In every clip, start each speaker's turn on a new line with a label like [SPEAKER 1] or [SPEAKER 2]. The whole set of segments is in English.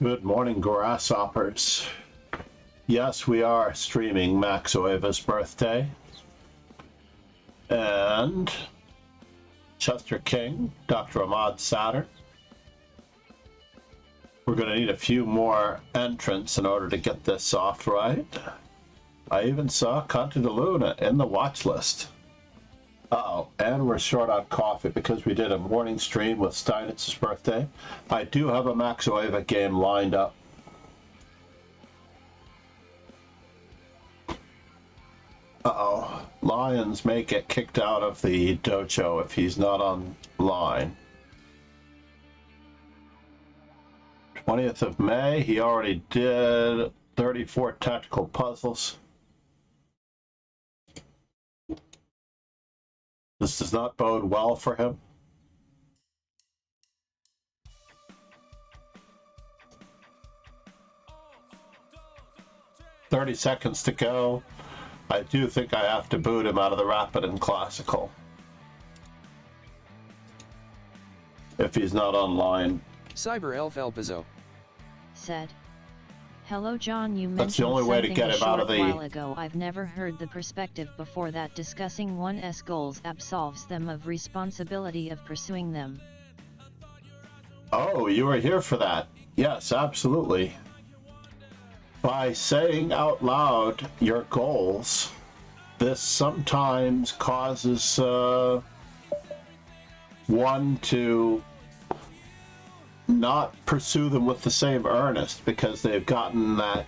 [SPEAKER 1] Good morning, grasshoppers. Yes, we are streaming Max Euwe's birthday. And Chester King, Dr. Ahmad Satter. We're going to need a few more entrants in order to get this off right. I even saw Conte de Luna in the watch list. Uh-oh, and we're short on coffee because we did a morning stream with Steinitz's birthday. I do have a Max Euwe game lined up. Uh-oh, Lions may get kicked out of the dojo if he's not online. 20th of May, he already did 34 tactical puzzles. This does not bode well for him. "30 seconds to go." I do think I have to boot him out of the Rapid and Classical if he's not online.
[SPEAKER 2] Cyber Elf Elpizo
[SPEAKER 3] said, "Hello John, you
[SPEAKER 1] That's the
[SPEAKER 3] mentioned
[SPEAKER 1] only way to
[SPEAKER 3] something
[SPEAKER 1] get
[SPEAKER 3] a
[SPEAKER 1] him out
[SPEAKER 3] short
[SPEAKER 1] of the...
[SPEAKER 3] while ago. I've never heard the perspective before that discussing one's goals absolves them of responsibility of pursuing them."
[SPEAKER 1] Oh, you were here for that. Yes, absolutely. By saying out loud your goals, this sometimes causes one to not pursue them with the same earnest because they've gotten that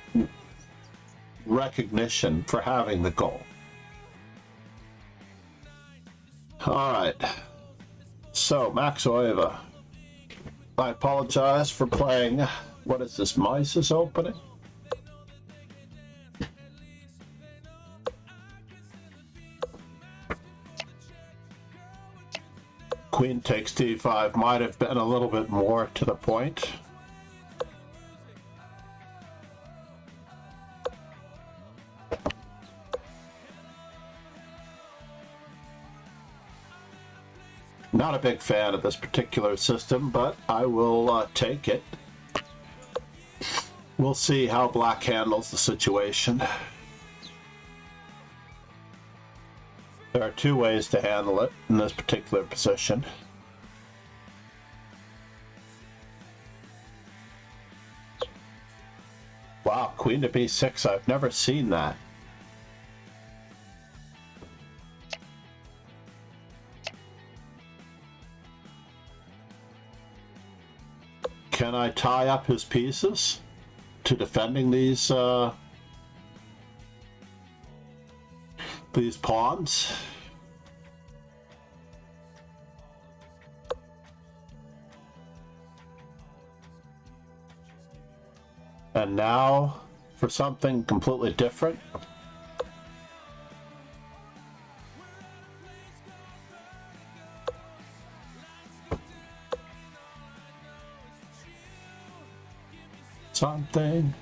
[SPEAKER 1] recognition for having the goal. All right. So, Max Euwe. I apologize for playing. What is this? Mice's opening? Queen takes d5 might have been a little bit more to the point. Not a big fan of this particular system, but I will take it. We'll see how Black handles the situation. There are two ways to handle it in this particular position. Wow, Queen to b6, I've never seen that. Can I tie up his pieces to defending these pawns? And now for something completely different. Something.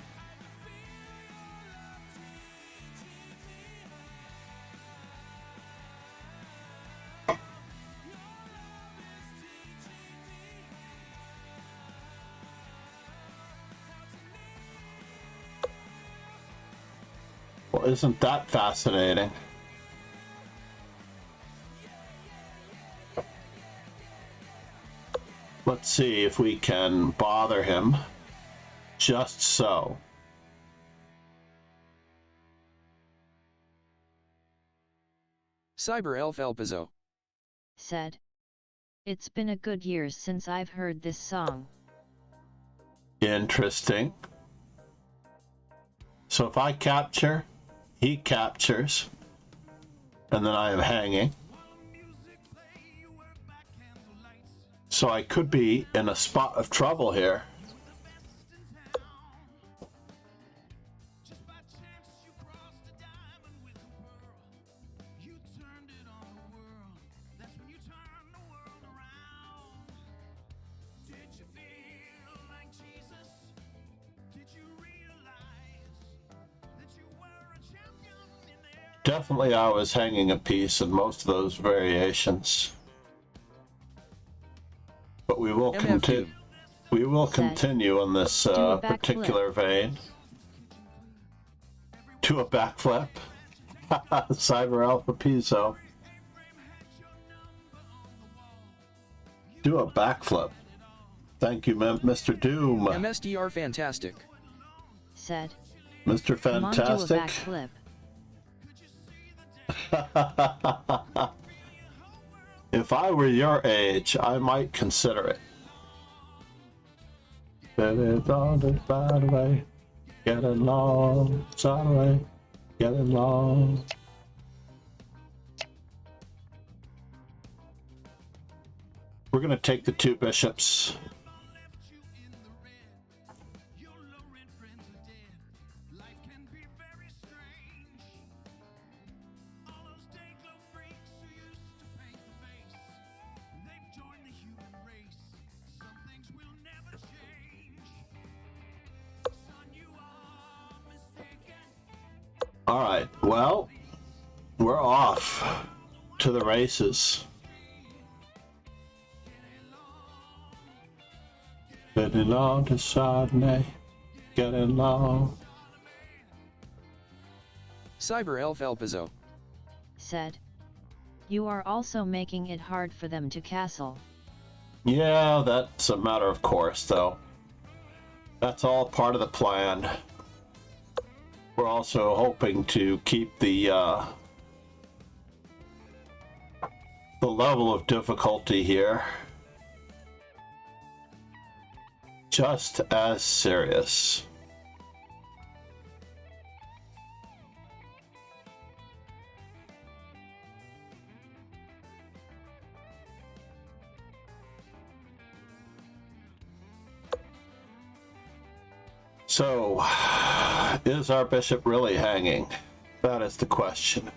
[SPEAKER 1] Well, isn't that fascinating? Let's see if we can bother him. Just so.
[SPEAKER 2] Cyber Elf Elpizo
[SPEAKER 3] said, "It's been a good year since I've heard this song."
[SPEAKER 1] Interesting. So if I capture, he captures, and then I am hanging. So I could be in a spot of trouble here. Definitely I was hanging a piece in most of those variations. But we will we will
[SPEAKER 3] Said,
[SPEAKER 1] continue on this
[SPEAKER 3] "Do a
[SPEAKER 1] particular vein. Do a backflip. Cyber Alpha Pizzo. Do a backflip. Thank you, Mr. Doom.
[SPEAKER 2] MSDR fantastic.
[SPEAKER 3] Said,
[SPEAKER 1] Mr.
[SPEAKER 3] "Come on, do a
[SPEAKER 1] Fantastic.
[SPEAKER 3] backflip."
[SPEAKER 1] If I were your age, I might consider it. Getting long, side away, getting long. We're gonna take the two bishops. All right, well, we're off to the races. Getting long to Chardonnay, getting long.
[SPEAKER 2] Cyber Elf Elpizo.
[SPEAKER 3] Said, "You are also making it hard for them to castle."
[SPEAKER 1] Yeah, that's a matter of course, though. That's all part of the plan. We're also hoping to keep the level of difficulty here just as serious. So, is our bishop really hanging? That is the question.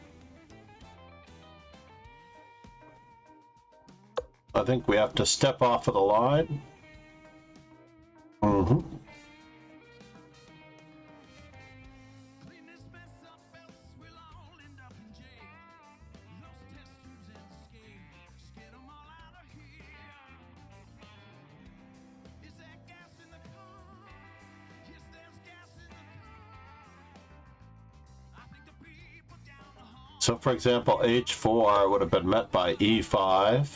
[SPEAKER 1] I think we have to step off of the line. So, for example, h4 would have been met by e5.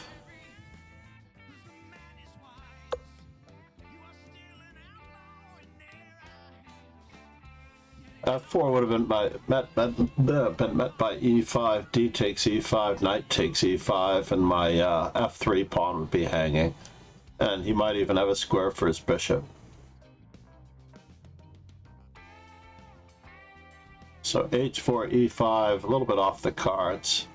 [SPEAKER 1] F4 would have been met by e5, d takes e5, knight takes e5, and my f3 pawn would be hanging. And he might even have a square for his bishop. So h4, e5, a little bit off the cards.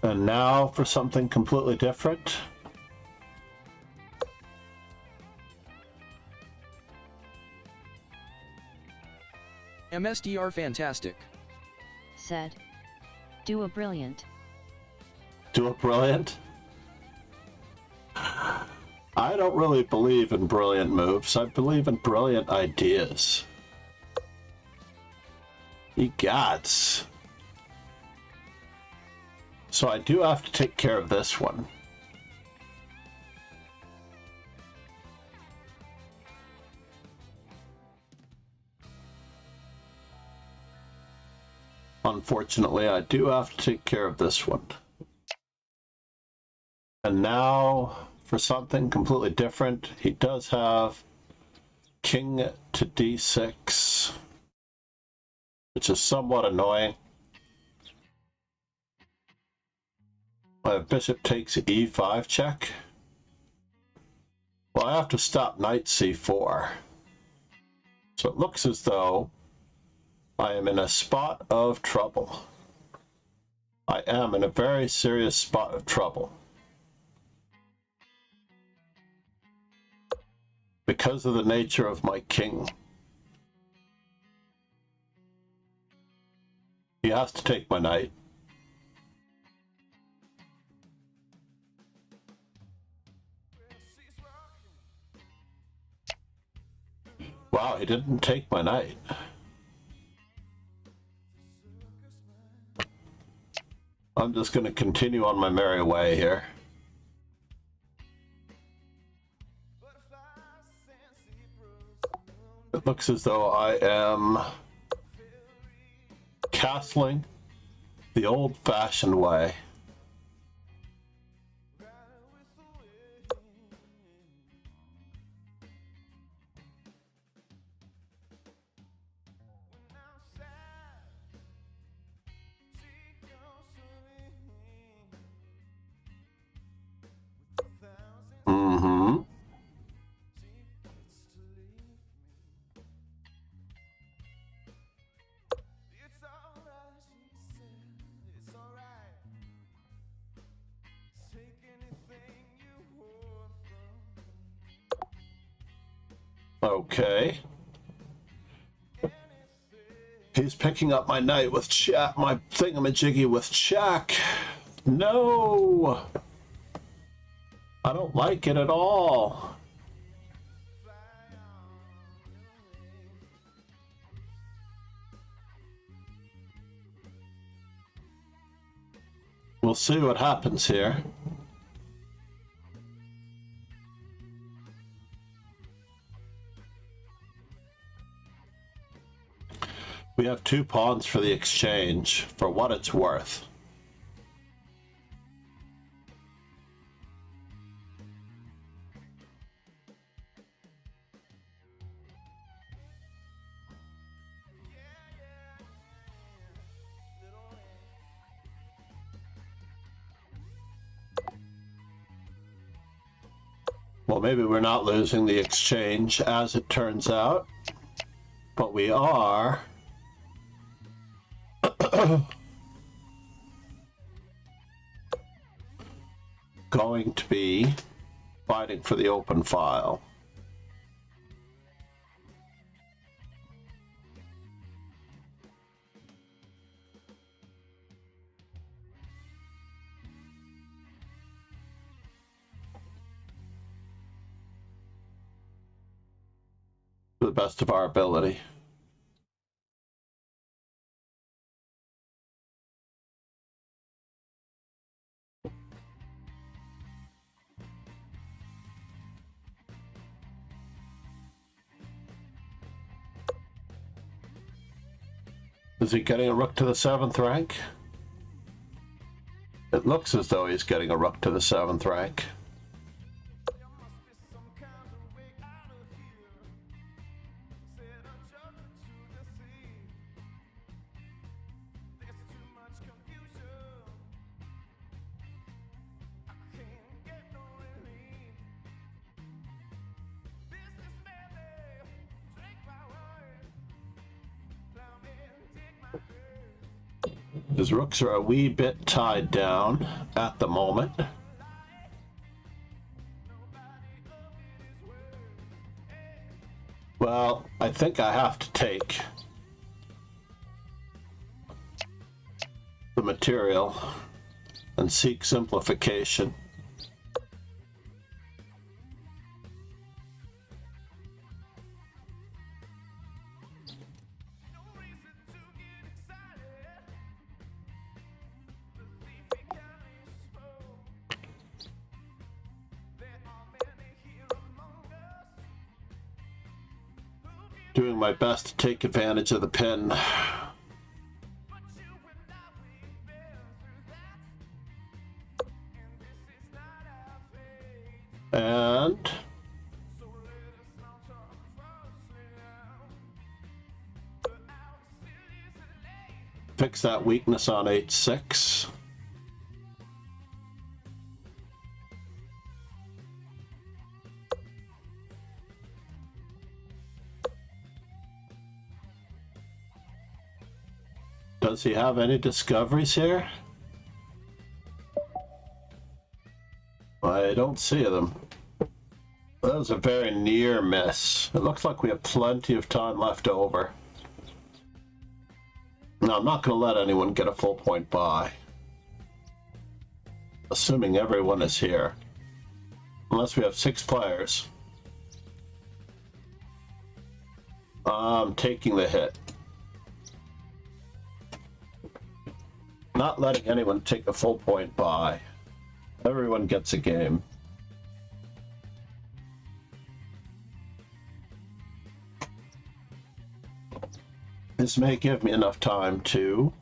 [SPEAKER 1] And now for something completely different.
[SPEAKER 2] MSDR fantastic.
[SPEAKER 3] Said, "Do a brilliant."
[SPEAKER 1] Do a brilliant? I don't really believe in brilliant moves. I believe in brilliant ideas. Egots. So I do have to take care of this one. Unfortunately, I do have to take care of this one. And now, for something completely different, he does have king to d6, which is somewhat annoying. My bishop takes e5 check. Well, I have to stop knight c4. So it looks as though I am in a spot of trouble. I am in a very serious spot of trouble. Because of the nature of my king. He has to take my knight. Wow, he didn't take my knight. I'm just going to continue on my merry way here. It looks as though I am castling the old-fashioned way. Mm-hmm. Okay. He's picking up my knight with check, my thingamajiggy with check. No! I don't like it at all. We'll see what happens here. We have 2 pawns for the exchange, for what it's worth. Well, maybe we're not losing the exchange as it turns out, but we are going to be fighting for the open file. To the best of our ability. Is he getting a rook to the 7th rank? It looks as though he's getting a rook to the 7th rank. His rooks are a wee bit tied down at the moment. Well, I think I have to take the material and seek simplification. Doing my best to take advantage of the pin. And fix that weakness on h6. Does he have any discoveries here? I don't see them. That was a very near miss. It looks like we have plenty of time left over. Now, I'm not going to let anyone get a full point buy. Assuming everyone is here. Unless we have 6 players. I'm taking the hit. Not letting anyone take a full point buy. Everyone gets a game. This may give me enough time to...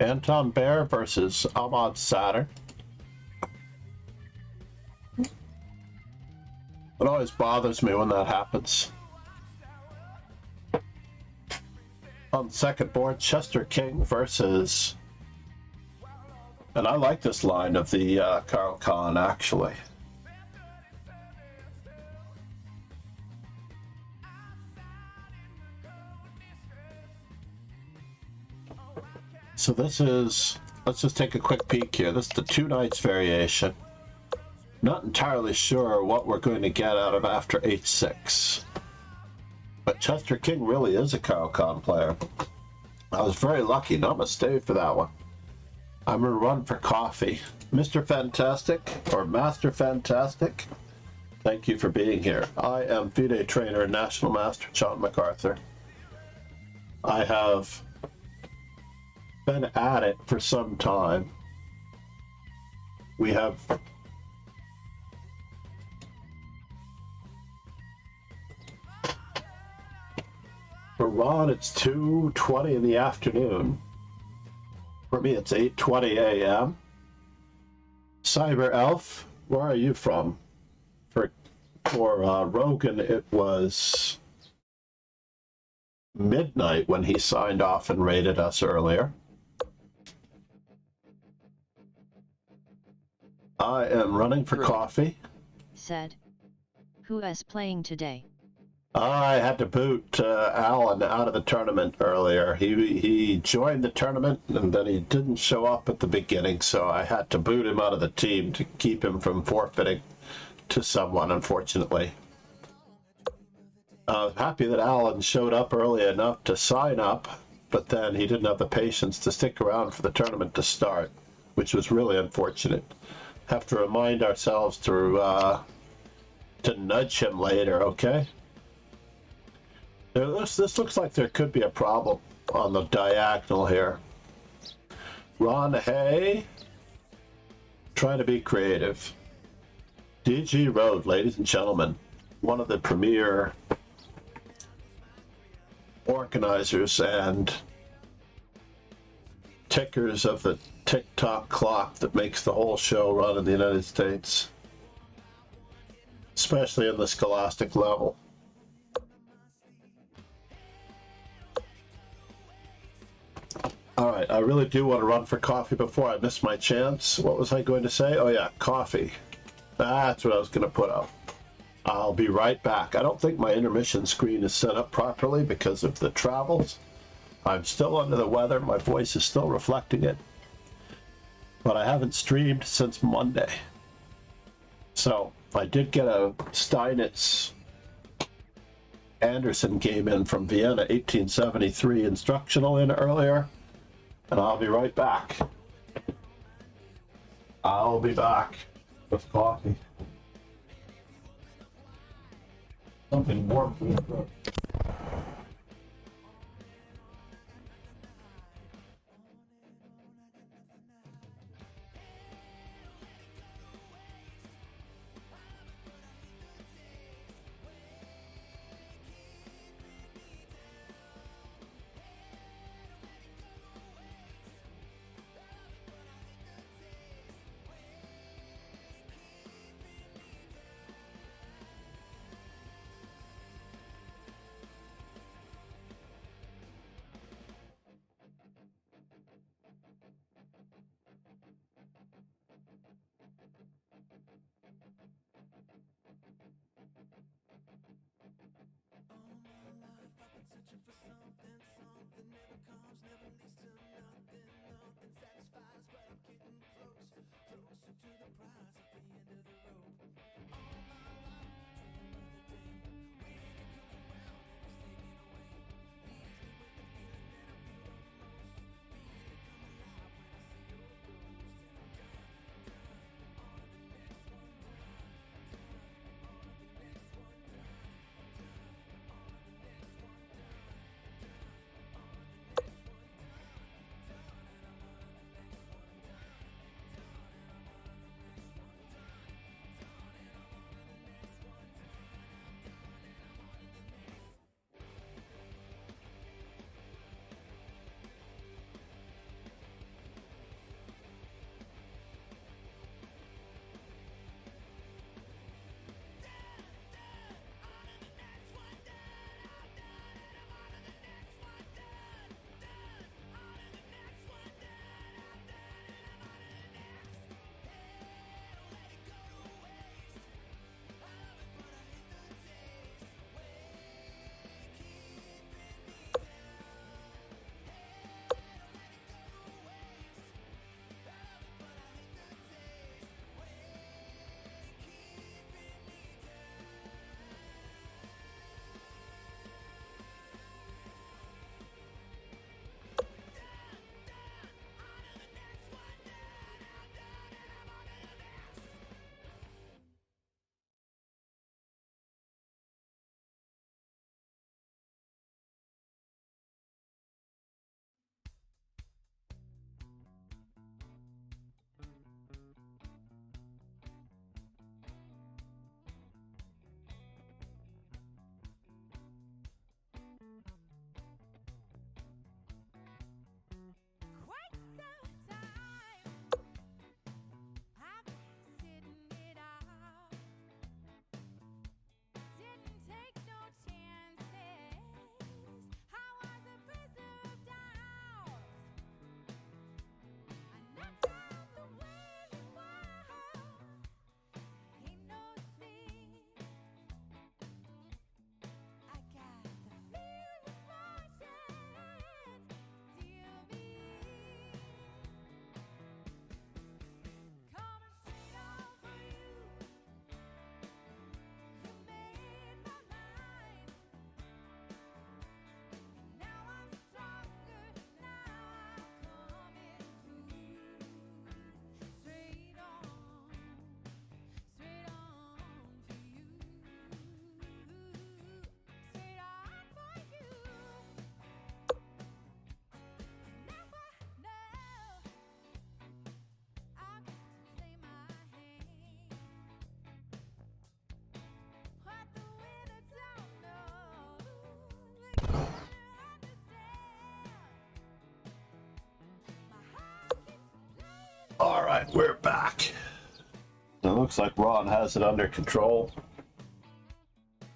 [SPEAKER 1] Anton Bear versus Ahmad Satter. It always bothers me when that happens. On the second board, Chester King versus... And I like this line of the Carl Khan, actually. So this is, let's just take a quick peek here. This is the 2 nights variation. Not entirely sure what we're going to get out of after H6. But Chester King really is a Carl Khan player. I was very lucky, not a stave for that one. I'm gonna run for coffee. Mr. Fantastic, or Master Fantastic, thank you for being here. I am FIDE trainer and National Master John MacArthur. I have been at it for some time. We have for Ron it's 2:20 in the afternoon. For me it's 8:20 a.m. Cyber Elf, where are you from? For Rogan it was midnight when he signed off and rated us earlier. I am running for coffee.
[SPEAKER 3] Said, who is playing today?
[SPEAKER 1] I had to boot Alan out of the tournament earlier. He joined the tournament and then he didn't show up at the beginning, so I had to boot him out of the team to keep him from forfeiting to someone, unfortunately. I was happy that Alan showed up early enough to sign up, but then he didn't have the patience to stick around for the tournament to start, which was really unfortunate. Have to remind ourselves to nudge him later, okay? This looks like there could be a problem on the diagonal here. Ron Hay, trying to be creative. DG Road, ladies and gentlemen, one of the premier organizers and tickers of the TikTok clock that makes the whole show run in the United States, especially in the scholastic level. All right, I really do want to run for coffee before I miss my chance. What was I going to say? Oh yeah, coffee. That's what I was going to put up. I'll be right back. I don't think my intermission screen is set up properly because of the travels. I'm still under the weather. My voice is still reflecting it. But I haven't streamed since Monday. So I did get a Steinitz Anderson game in from Vienna, 1873 instructional in earlier. And I'll be right back. I'll be back with coffee. Something warm for the throat. We're back. It looks like Ron has it under control.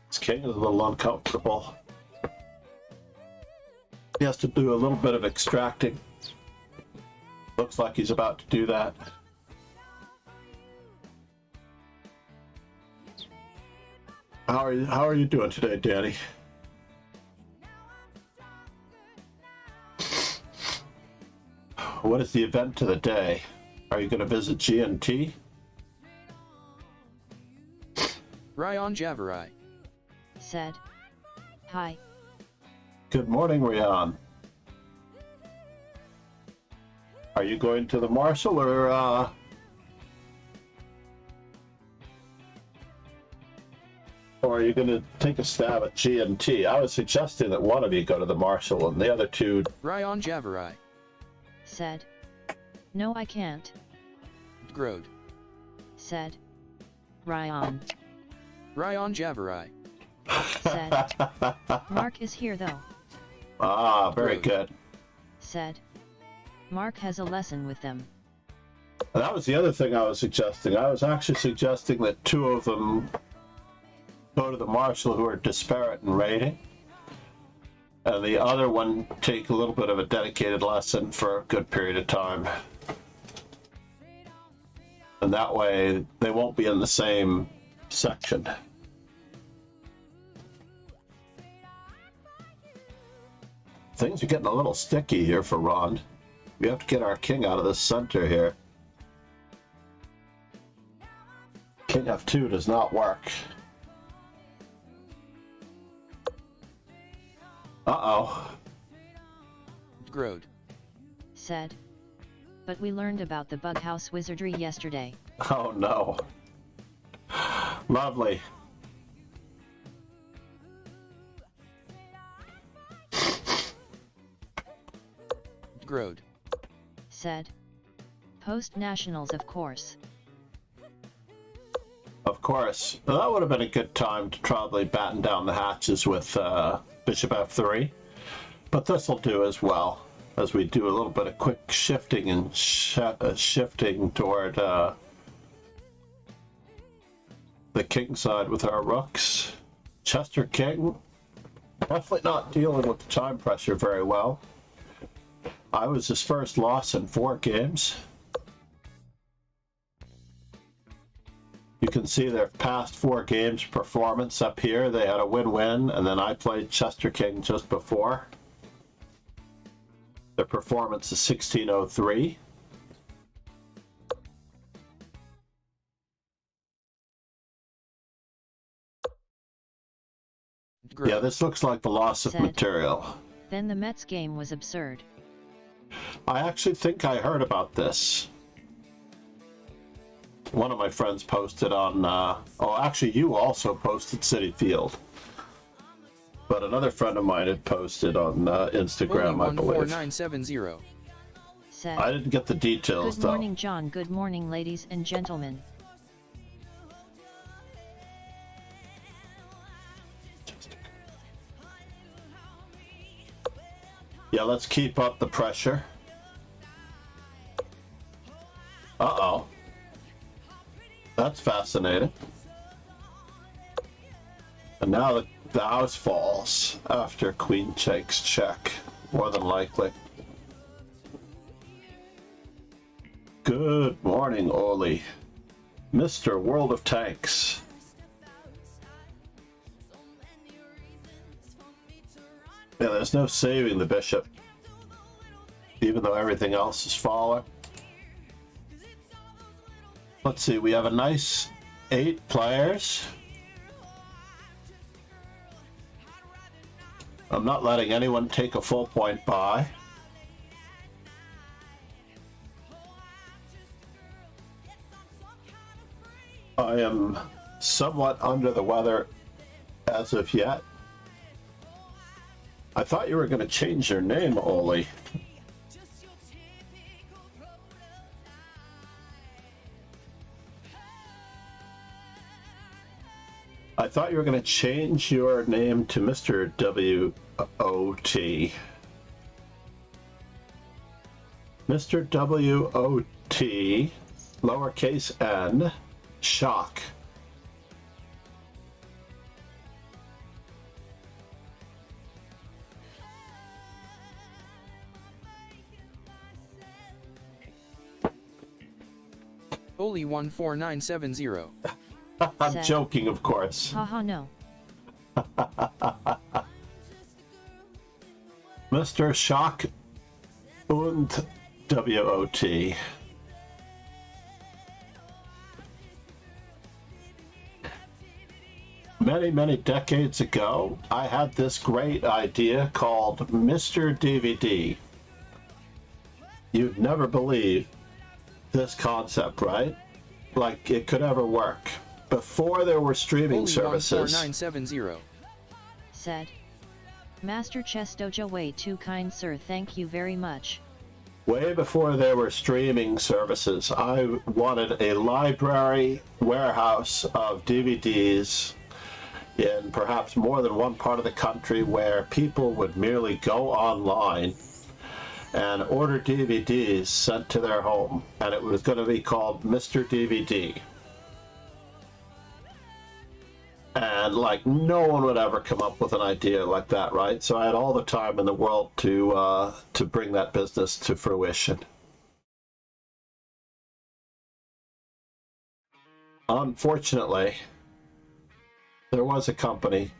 [SPEAKER 1] His king is a little uncomfortable. He has to do a little bit of extracting. Looks like he's about to do that. How are you doing today, Danny? What is the event of the day? Are you going to visit GNT?
[SPEAKER 2] Ryan Javarai
[SPEAKER 3] said, "Hi."
[SPEAKER 1] Good morning, Ryan. Are you going to the Marshall or are you going to take a stab at GNT? I was suggesting that one of you go to the Marshall and the other two...
[SPEAKER 2] Ryan Javarai
[SPEAKER 3] said, "No, I can't."
[SPEAKER 2] Grode
[SPEAKER 3] said, "Ryan."
[SPEAKER 2] Ryan Javarai
[SPEAKER 3] said, "Mark is here though."
[SPEAKER 1] Ah, very
[SPEAKER 2] Grode
[SPEAKER 1] good.
[SPEAKER 3] Said, "Mark has a lesson with them."
[SPEAKER 1] And that was the other thing I was suggesting. I was actually suggesting that two of them go to the Marshall who are disparate in rating, and the other one take a little bit of a dedicated lesson for a good period of time. And that way they won't be in the same section. Things are getting a little sticky here for Ron. We have to get our king out of the center here. King F2 does not work. Uh-oh.
[SPEAKER 2] Grode
[SPEAKER 3] said, "But we learned about the bug house wizardry yesterday."
[SPEAKER 1] Oh no. Lovely.
[SPEAKER 2] Grode
[SPEAKER 3] said, "Post nationals, of course."
[SPEAKER 1] Of course. Well, that would have been a good time to probably batten down the hatches with Bishop F3. But this will do as well, as we do a little bit of quick shifting and shifting toward the king side with our rooks. Chester King, definitely not dealing with the time pressure very well. I was his first loss in 4 games. You can see their past 4 games performance up here. They had a win-win, and then I played Chester King just before. Their performance is 1603.
[SPEAKER 2] Grode
[SPEAKER 1] Yeah, this looks like the loss of
[SPEAKER 3] Said,
[SPEAKER 1] material.
[SPEAKER 3] "Then the Mets game was absurd."
[SPEAKER 1] I actually think I heard about this. One of my friends posted on, oh, actually you also posted City Field. But another friend of mine had posted on Instagram, I believe.
[SPEAKER 2] 14970
[SPEAKER 3] Said,
[SPEAKER 1] I didn't get the details,
[SPEAKER 3] "Good
[SPEAKER 1] though.
[SPEAKER 3] morning, John. Good morning, ladies and gentlemen."
[SPEAKER 1] Yeah, let's keep up the pressure. Uh-oh. That's fascinating. And now the house falls after Queen takes check, more than likely. Good morning, Oli. Mr. World of Tanks. Yeah, there's no saving the bishop, even though everything else is falling. Let's see, we have a nice 8 players. I'm not letting anyone take a full point buy. I am somewhat under the weather as of yet. I thought you were going to change your name, Oli. I thought you were going to change your name to Mr. W.O.T. Mr. W.O.T. lowercase n, shock.
[SPEAKER 2] Oli 14970.
[SPEAKER 1] I'm
[SPEAKER 3] Sad.
[SPEAKER 1] joking, of course.
[SPEAKER 3] Haha no.
[SPEAKER 1] Mr. Shock und WOT. Many, many decades ago, I had this great idea called Mr. DVD. You'd never believe this concept, right? Like it could ever work. Before there were streaming
[SPEAKER 2] Oli
[SPEAKER 1] services.
[SPEAKER 2] 14970.
[SPEAKER 3] Said. Master Chess Dojo way too kind sir, thank you very much.
[SPEAKER 1] Way before there were streaming services, I wanted a library warehouse of DVDs in perhaps more than one part of the country where people would merely go online and order DVDs sent to their home, and it was going to be called Mr. DVD. And like no one would ever come up with an idea like that, right? So I had all the time in the world to bring that business to fruition. Unfortunately, there was a company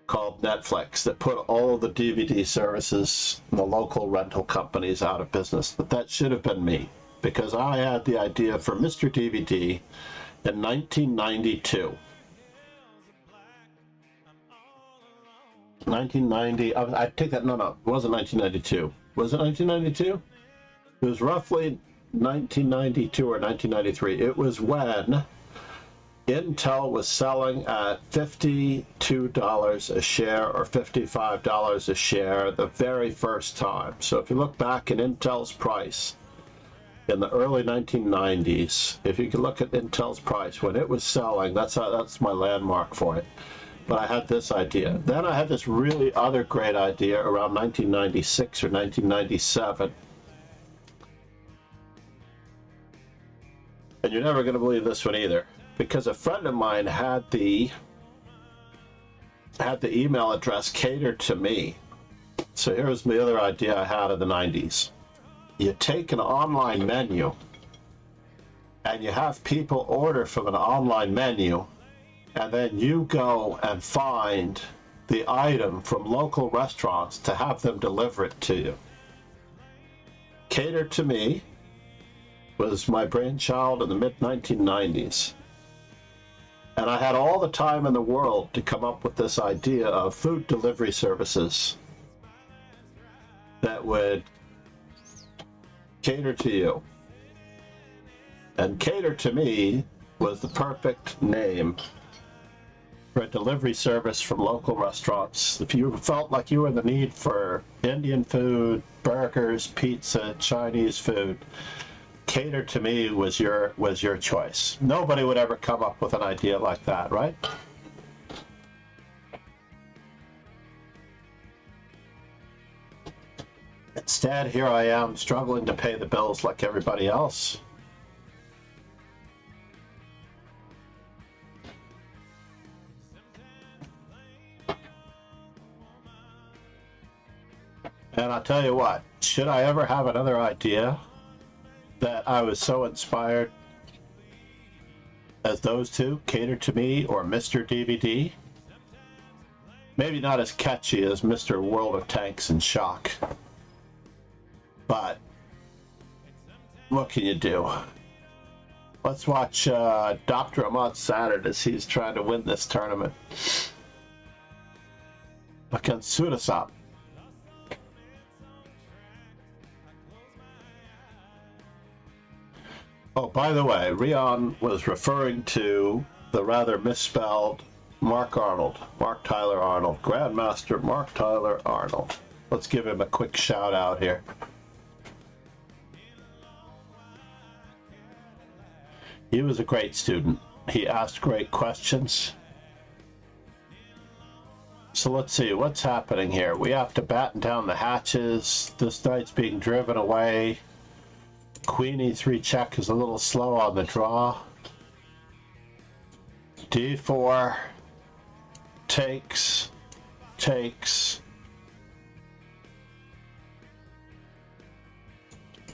[SPEAKER 1] called Netflix that put all of the DVD services, the local rental companies, out of business. But that should have been me, because I had the idea for Mr. DVD in 1992. 1990, I take that, no, it wasn't 1992. Was it 1992? It was roughly 1992 or 1993. It was when Intel was selling at $52 a share or $55 a share the very first time. So if you look back at Intel's price in the early 1990s, if you can look at Intel's price when it was selling, that's my landmark for it. But I had this idea. Then I had this really other great idea around 1996 or 1997. And you're never going to believe this one either, because a friend of mine had the email address catered to me. So here's the other idea I had in the 90s. You take an online menu and you have people order from an online menu, and then you go and find the item from local restaurants to have them deliver it to you. Catered to Me was my brainchild in the mid-1990s. And I had all the time in the world to come up with this idea of food delivery services that would cater to you. And Cater to Me was the perfect name for a delivery service from local restaurants. If you felt like you were in the need for Indian food, burgers, pizza, Chinese food, Cater to Me was your choice. Nobody would ever come up with an idea like that, right? Instead, here I am struggling to pay the bills like everybody else. And I'll tell you what, should I ever have another idea that I was so inspired as those two, Cater to Me or Mr. DVD, maybe not as catchy as Mr. World of Tanks and Shock, but what can you do? Let's watch Dr. Ahmad Saturn as he's trying to win this tournament against Sudasop. Oh, by the way, Rion was referring to the rather misspelled Mark Arnold, Mark Tyler Arnold, Grandmaster Mark Tyler Arnold. Let's give him a quick shout out here. He was a great student. He asked great questions. So let's see, what's happening here? We have to batten down the hatches. This knight's being driven away. Queen e3 check is a little slow on the draw. d4 takes, takes,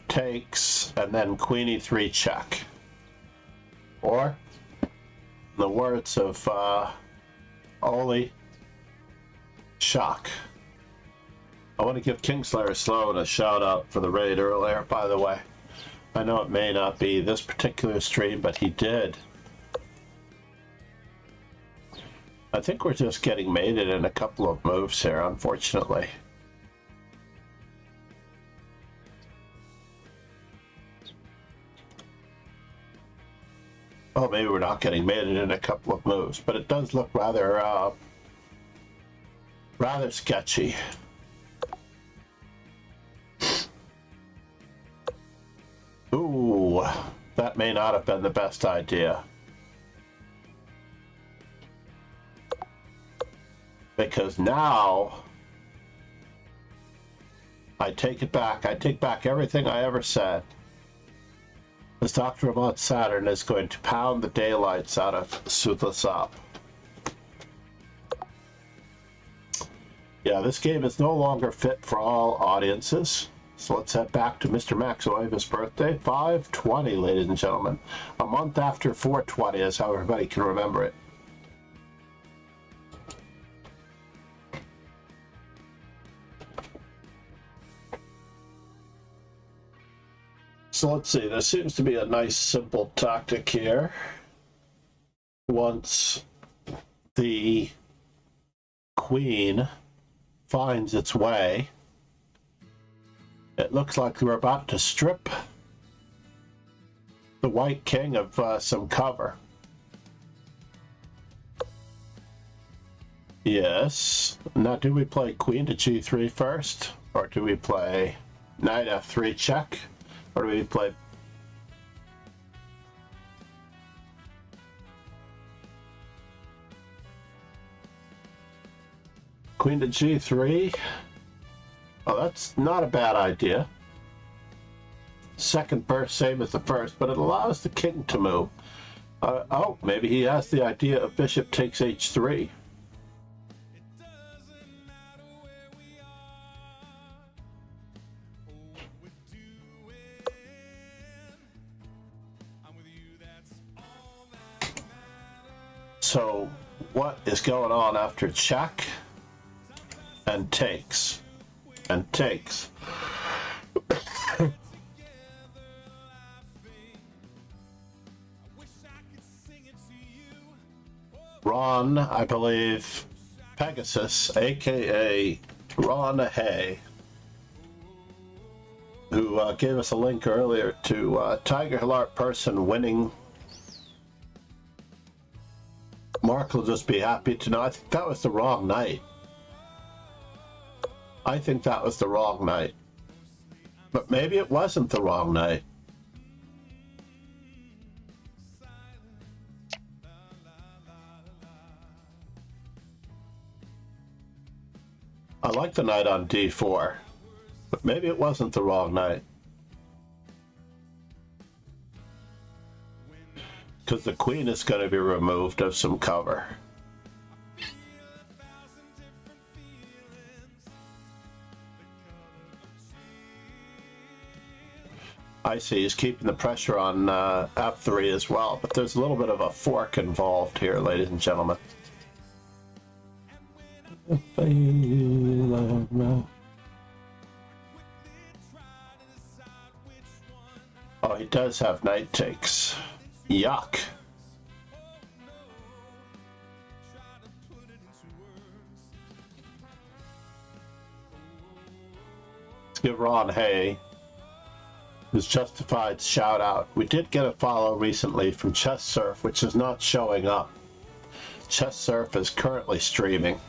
[SPEAKER 1] takes, and then queen e3 check. Or, in the words of Oli, shock. I want to give Kingslayer Sloan a shout out for the raid earlier, by the way. I know it may not be this particular stream, but he did. I think we're just getting mated in a couple of moves here, unfortunately. Oh, maybe we're not getting mated in a couple of moves, but it does look rather sketchy. Ooh, that may not have been the best idea. Because now, I take it back. I take back everything I ever said. This Dr. Ramon Saturn is going to pound the daylights out of Sutlasop. Yeah, this game is no longer fit for all audiences. So let's head back to Mr. Max Euwe's birthday, 5/20, ladies and gentlemen. A month after 4/20 is how everybody can remember it. So let's see, there seems to be a nice simple tactic here. Once the queen finds its way, it looks like we're about to strip the white king of some cover. Yes. Now, do we play queen to g3 first? Or do we play knight f3 check? Or do we play... queen to g3? Oh, that's not a bad idea. Second burst, same as the first, but it allows the king to move. Oh, maybe he has the idea of bishop takes h3. So, what is going on after check and takes and takes? Ron, I believe, Pegasus, aka Ron Hay, who gave us a link earlier to Tiger Hill Art Person winning. Mark will just be happy to know. I think that was the wrong night. I think that was the wrong night. But maybe it wasn't the wrong night. I like the knight on d4, but maybe it wasn't the wrong night. Because the queen is going to be removed of some cover. I see he's keeping the pressure on f3 as well, but there's a little bit of a fork involved here, ladies and gentlemen. Oh, he does have knight takes. Yuck. Let's give Ron Hay his justified shout out. We did get a follow recently from Chess Surf, which is not showing up. Chess Surf is currently streaming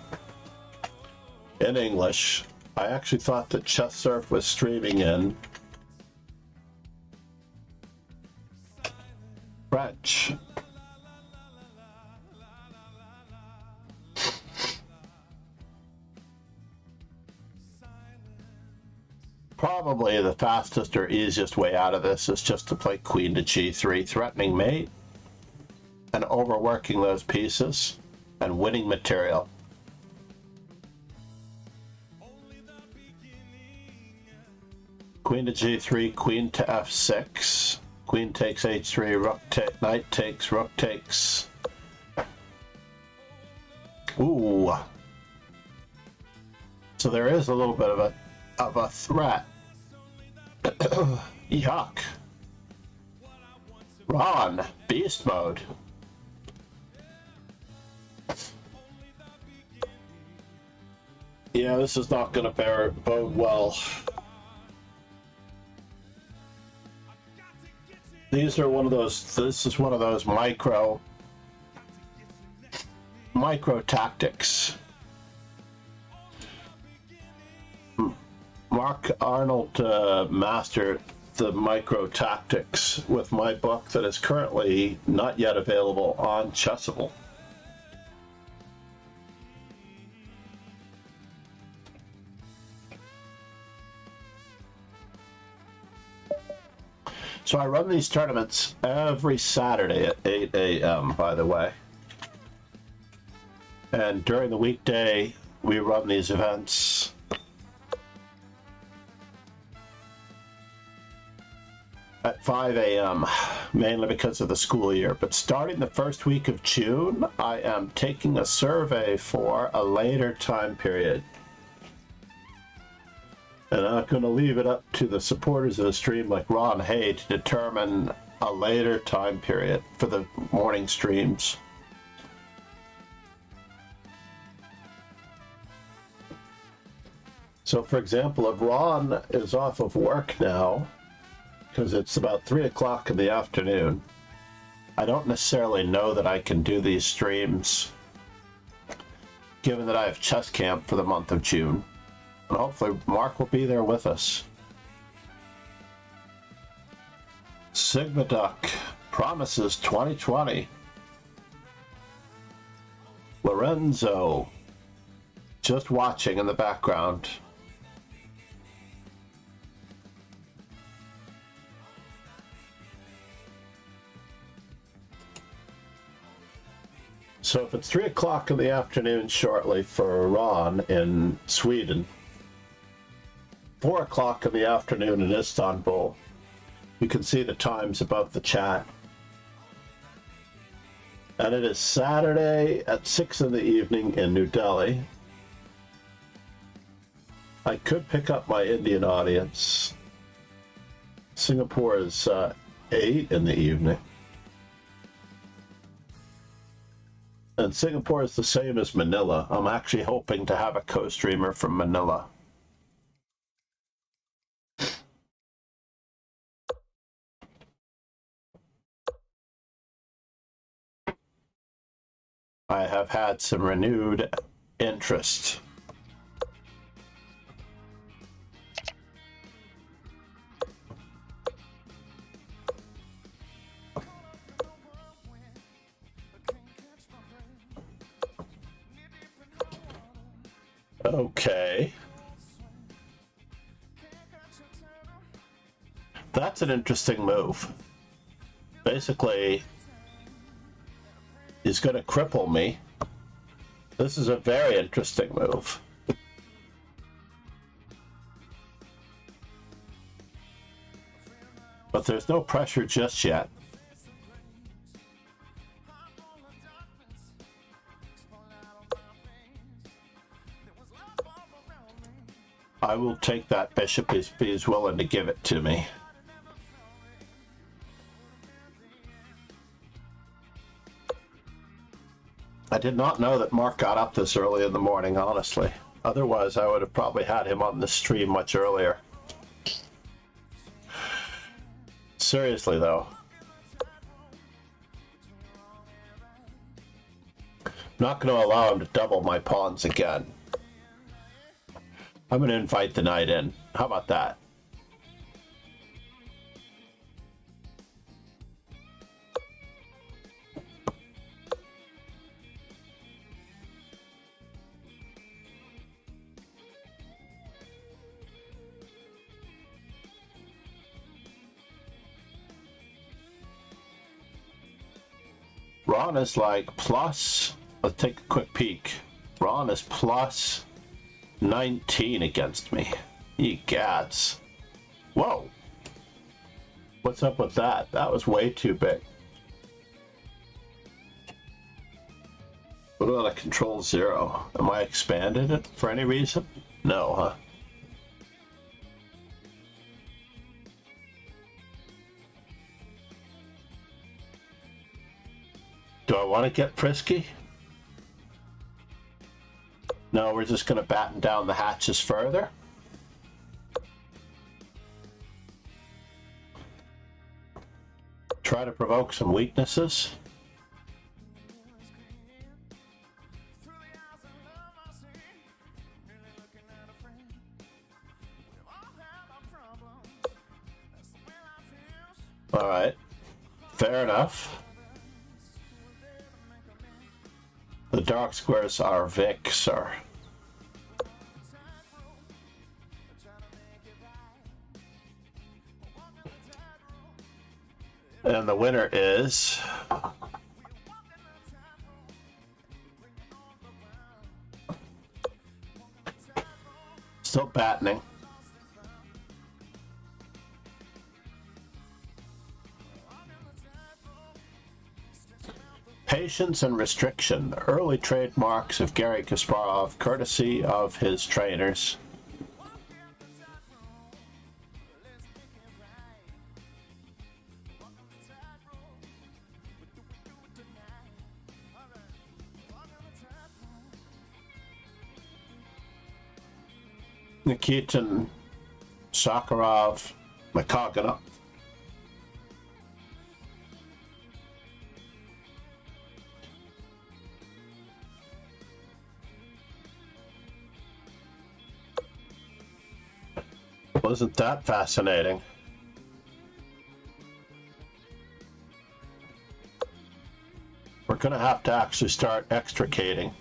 [SPEAKER 1] in English. I actually thought that Chess Surf was streaming in French. Probably the fastest or easiest way out of this is just to play queen to g3, threatening mate, and overworking those pieces and winning material. Queen to g3, queen to f6, queen takes h3, knight takes, rook takes. Ooh. So there is a little bit of a threat. Yuck. Ron, beast mode. Yeah, this is not going to bode well. These are one of those, this is one of those micro tactics. Mark Arnold mastered the micro tactics with my book that is currently not yet available on Chessable. So I run these tournaments every Saturday at 8 a.m., by the way. And during the weekday, we run these events at 5 a.m., mainly because of the school year. But starting the first week of June, I am taking a survey for a later time period. And I'm going to leave it up to the supporters of the stream like Ron Hay to determine a later time period for the morning streams. So for example, if Ron is off of work now, because it's about 3 o'clock in the afternoon, I don't necessarily know that I can do these streams, given that I have chess camp for the month of June. And hopefully Mark will be there with us. Sigma Duck promises 2020. Lorenzo just watching in the background. So if it's 3 o'clock in the afternoon shortly for Ron in Sweden, 4 o'clock in the afternoon in Istanbul, you can see the times above the chat. And it is Saturday at 6 in the evening in New Delhi. I could pick up my Indian audience. Singapore is 8 in the evening. And Singapore is the same as Manila. I'm actually hoping to have a co-streamer from Manila. I have had some renewed interest. Okay. That's an interesting move. Basically, he's going to cripple me. This is a very interesting move. But there's no pressure just yet. I will take that bishop if he's willing to give it to me. I did not know that Mark got up this early in the morning, honestly. Otherwise, I would have probably had him on the stream much earlier. Seriously, though. I'm not going to allow him to double my pawns again. I'm going to invite the knight in. How about that? Ron is like plus, let's take a quick peek. Ron is plus 19 against me. Ye gads. Whoa. What's up with that? That was way too big. What about a control 0? Am I expanded it for any reason? No, huh? Do I want to get frisky? No, we're just going to batten down the hatches further. Try to provoke some weaknesses. All right, fair enough. The dark squares are Vic, sir. And the winner is... still battening. Patience and restriction, the early trademarks of Garry Kasparov, courtesy of his trainers. Nikitin, Sakharov, Makaganov. Wasn't that fascinating? We're gonna have to actually start extricating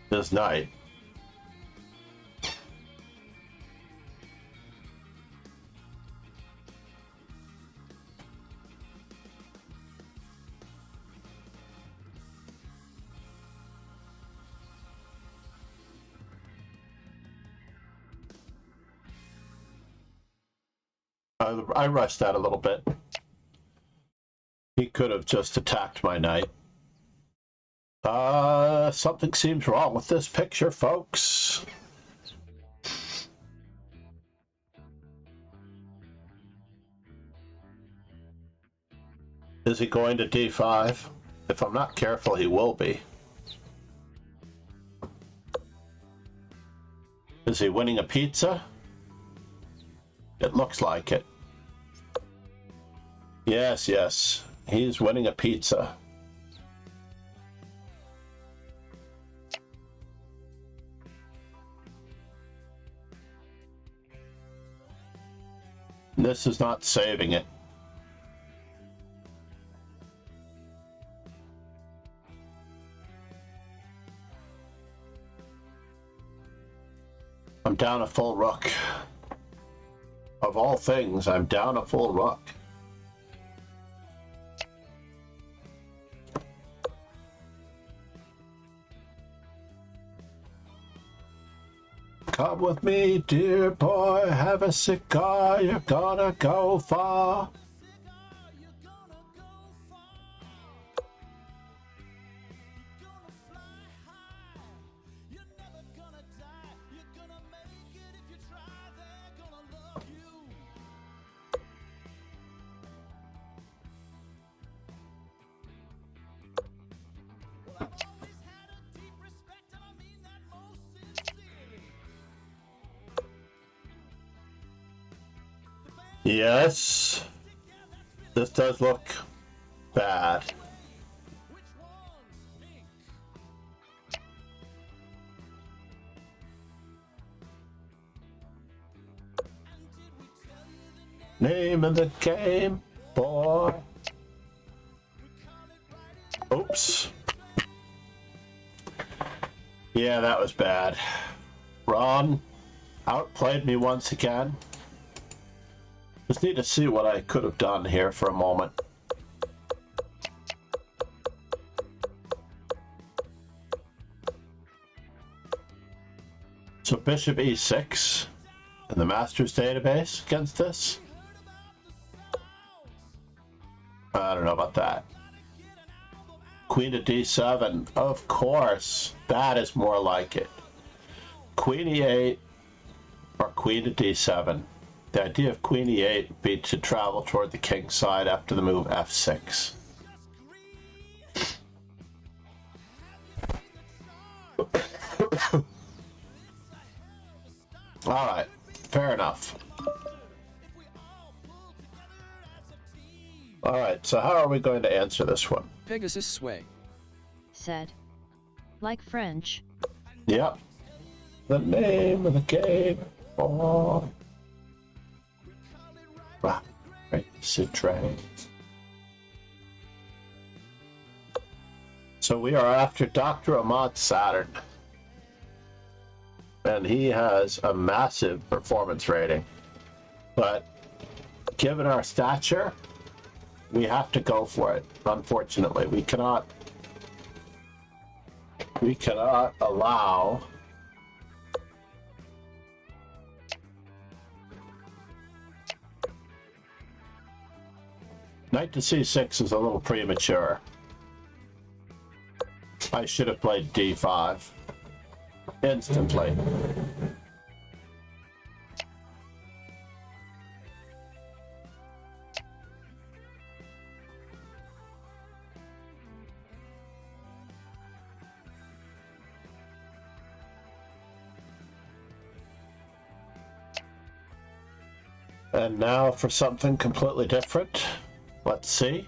[SPEAKER 1] this night. I rushed that a little bit. He could have just attacked my knight. Something seems wrong with this picture, folks. Is he going to d5? If I'm not careful, he will be. Is he winning a pizza? It looks like it. Yes, yes. He's winning a pizza. This is not saving it. I'm down a full rook. Of all things, I'm down a full rook. Come with me, dear boy, have a cigar, you're gonna go far. Yes, this does look bad. Name of the game, boy. Oops. Yeah, that was bad. Ron outplayed me once again. Just need to see what I could have done here for a moment. So bishop e6 in the master's database against this? I don't know about that. Queen to d7, of course. That is more like it. Queen e8 or queen to d7. The idea of queen e8 would be to travel toward the king side after the move f6. Alright, fair enough. Alright, so how are we going to answer this one?
[SPEAKER 2] Pegasus sway.
[SPEAKER 3] Said. Like French.
[SPEAKER 1] Yep. The name of the game. Oh. Ah, right, Citrain. So we are after Dr. Ahmad Saturn. And he has a massive performance rating. But given our stature, we have to go for it. Unfortunately, we cannot allow knight to c6 is a little premature. I should have played d5 instantly. And now for something completely different. Let's see.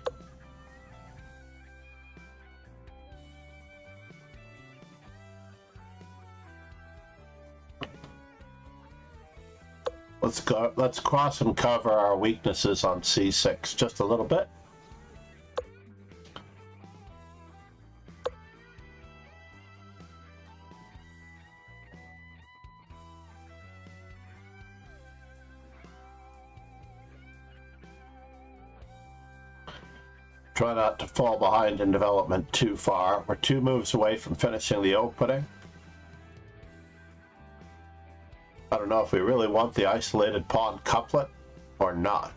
[SPEAKER 1] Let's cross and cover our weaknesses on c6 just a little bit. Try not to fall behind in development too far. We're 2 moves away from finishing the opening. I don't know if we really want the isolated pawn couplet or not.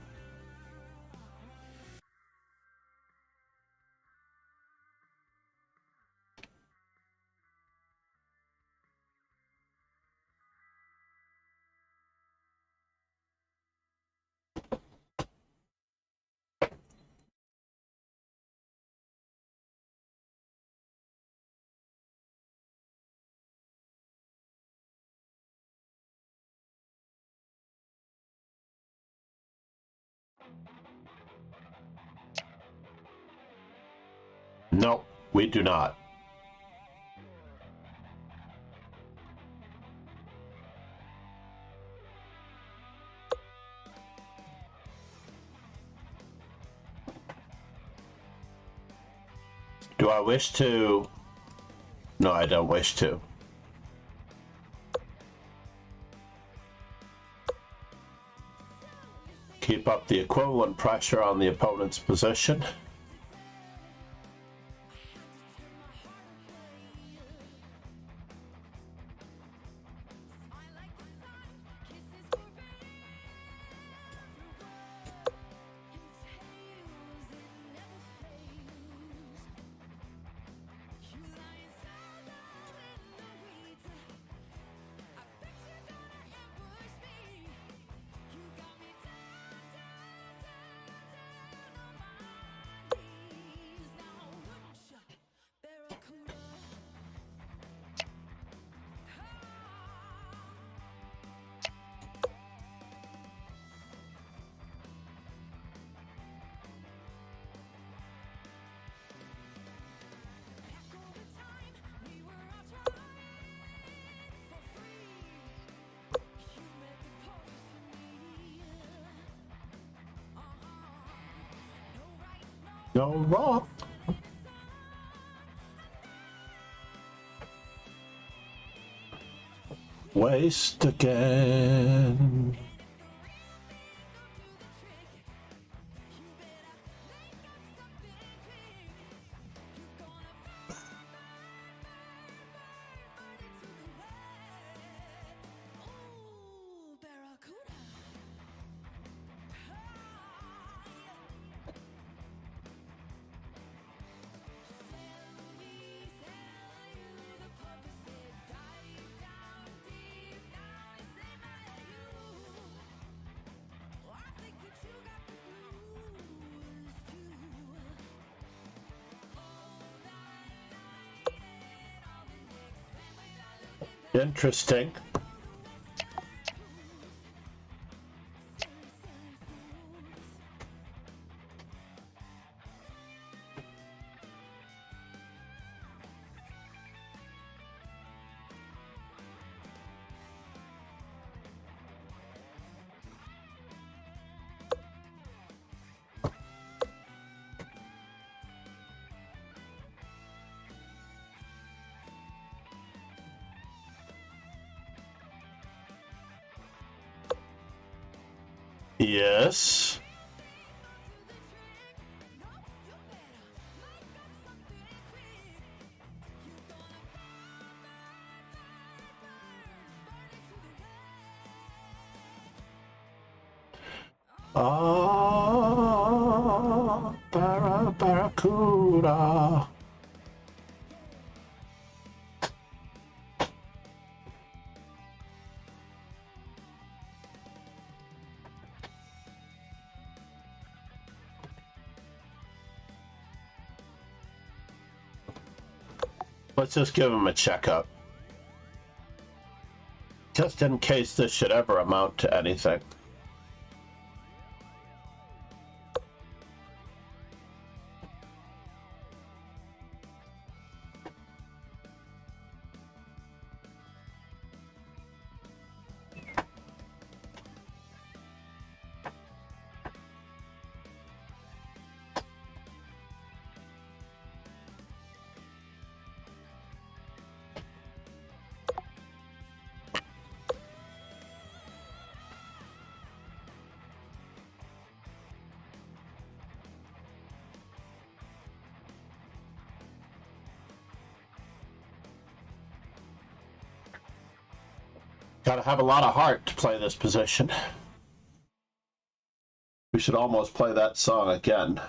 [SPEAKER 1] No, we do not. Do I wish to? No, I don't wish to. Keep up the equivalent pressure on the opponent's position. No wrong. Waste again. Interesting. Yes. Ah, Barracuda. Let's just give him a checkup. Just in case this should ever amount to anything. Gotta have a lot of heart to play this position. We should almost play that song again.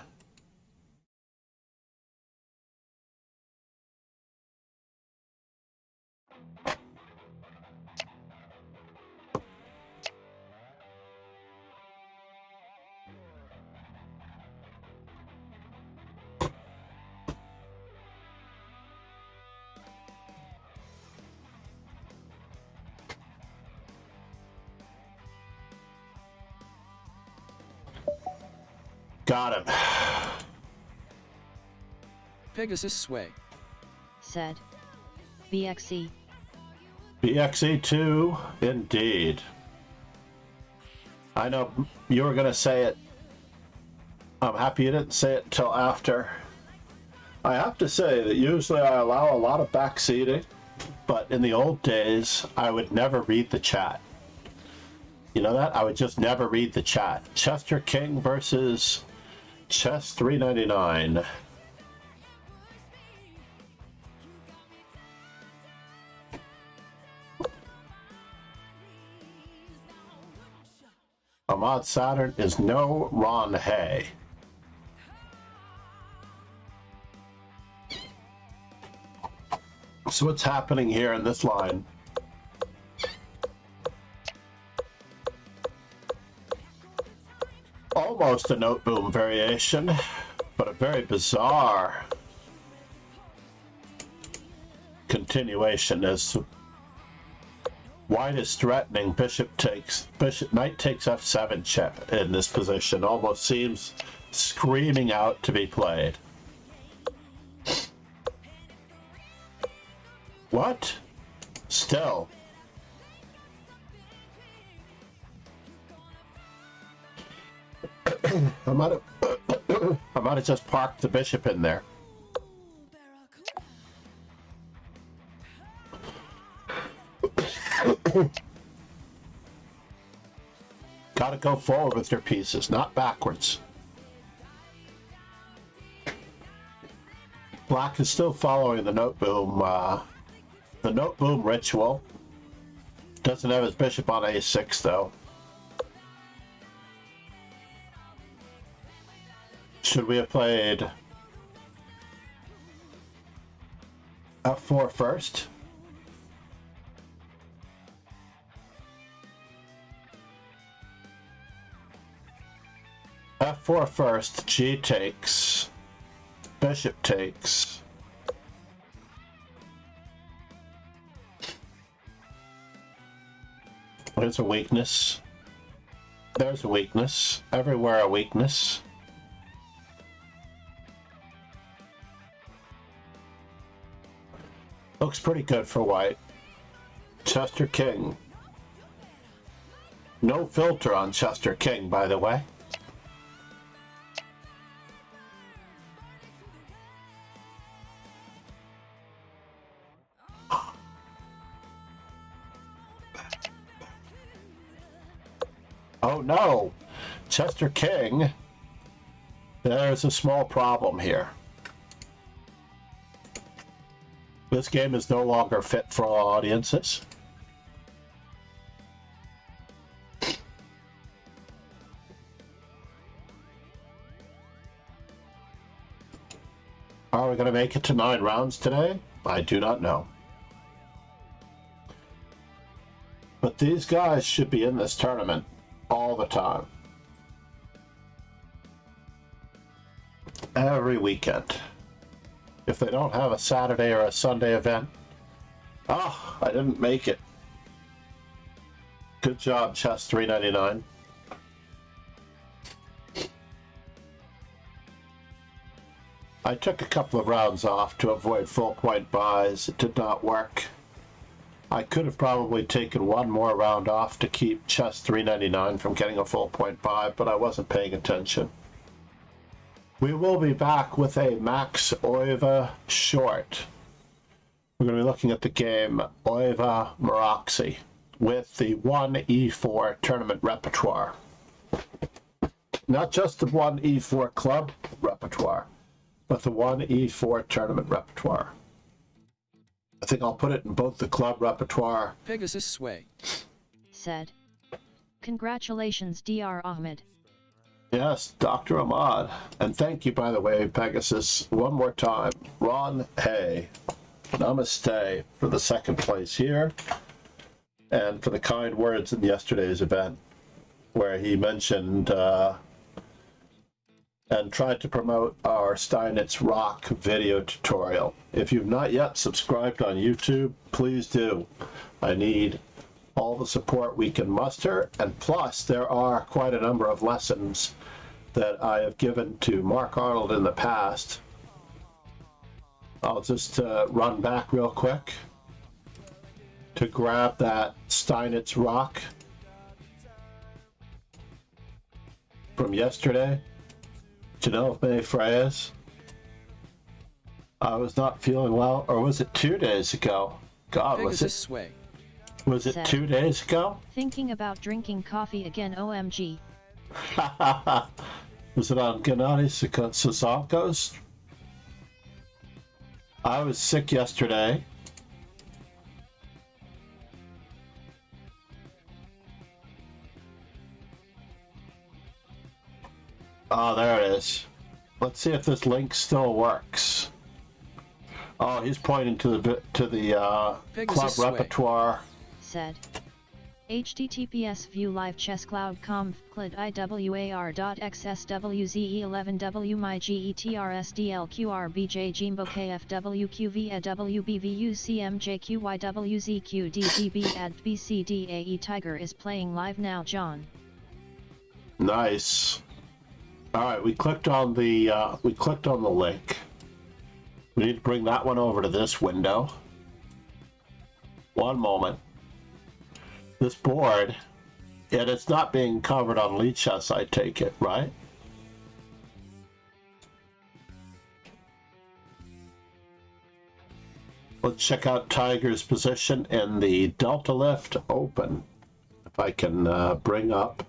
[SPEAKER 1] Got him.
[SPEAKER 2] Pegasus sway.
[SPEAKER 3] Said. BXE.
[SPEAKER 1] BXE2, indeed. I know you were going to say it. I'm happy you didn't say it until after. I have to say that usually I allow a lot of backseating, but in the old days, I would never read the chat. You know that? I would just never read the chat. Chester King versus Chess 399. Ahmad Saturn is no Ron Hay. So what's happening here in this line? Almost a note boom variation, but a very bizarre continuation as white is threatening. Knight takes f7 check in this position. Almost seems screaming out to be played. What? Still. I might have just parked the bishop in there. Gotta go forward with your pieces, not backwards. Black is still following the note boom ritual. Doesn't have his bishop on a6 though. Should we have played f4 first? f4 first, g takes, bishop takes. There's a weakness. There's a weakness. Everywhere a weakness. Looks pretty good for white. Chester King. No filter on Chester King, by the way. Oh no! Chester King. There's a small problem here. This game is no longer fit for all audiences. Are we going to make it to 9 rounds today? I do not know. But these guys should be in this tournament all the time. Every weekend. If they don't have a Saturday or a Sunday event. Oh, I didn't make it. Good job, Chess 399. I took a couple of rounds off to avoid full point buys. It did not work. I could have probably taken one more round off to keep Chess 399 from getting a full point buy, but I wasn't paying attention. We will be back with a Max Euwe short. We're going to be looking at the game Euwe Maroxy with the 1E4 tournament repertoire. Not just the 1E4 club repertoire, but the 1E4 tournament repertoire. I think I'll put it in both the club repertoire.
[SPEAKER 2] Pegasus Sway
[SPEAKER 3] said. Congratulations, Dr. Ahmed.
[SPEAKER 1] Yes, Dr. Ahmad. And thank you, by the way, Pegasus, one more time. Ron Hay, namaste for the second place here, and for the kind words in yesterday's event, where he mentioned and tried to promote our Steinitz Rock video tutorial. If you've not yet subscribed on YouTube, please do. I need all the support we can muster, and plus there are quite a number of lessons that I have given to Mark Arnold in the past. I'll just run back real quick to grab that Steinitz Rock from yesterday. Janelle May Freyes. I was not feeling well, or was it 2 days ago? God,
[SPEAKER 2] Pegasus Sway
[SPEAKER 1] was it 2 days ago?
[SPEAKER 3] Thinking about drinking coffee again, OMG.
[SPEAKER 1] Was it on Gennady Sazonko's? I was sick yesterday. Oh, there it is. Let's see if this link still works. Oh, he's pointing to the club repertoire.
[SPEAKER 3] Said. HTTPS view live chess cloud conf clid iwar.xswz11w mygetrsdlqrbj jimbo kfwqv wbvuzcmjqywzqddbb ad bcdae tiger is playing live now, John.
[SPEAKER 1] Nice. All right, we clicked on the link. We need to bring that one over to this window. One moment. This board, and it's not being covered on Lichess, I take it, right? Let's check out Tiger's position in the Delta Lift Open. If I can bring up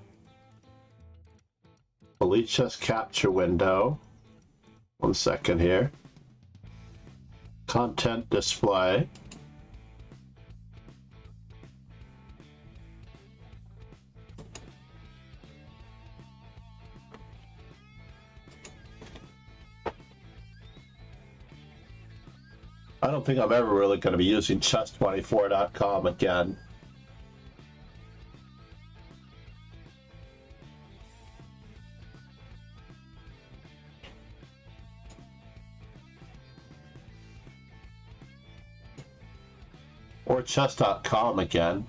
[SPEAKER 1] the Lichess capture window. 1 second here. Content display. I don't think I'm ever really going to be using chess24.com again. Or chess.com again.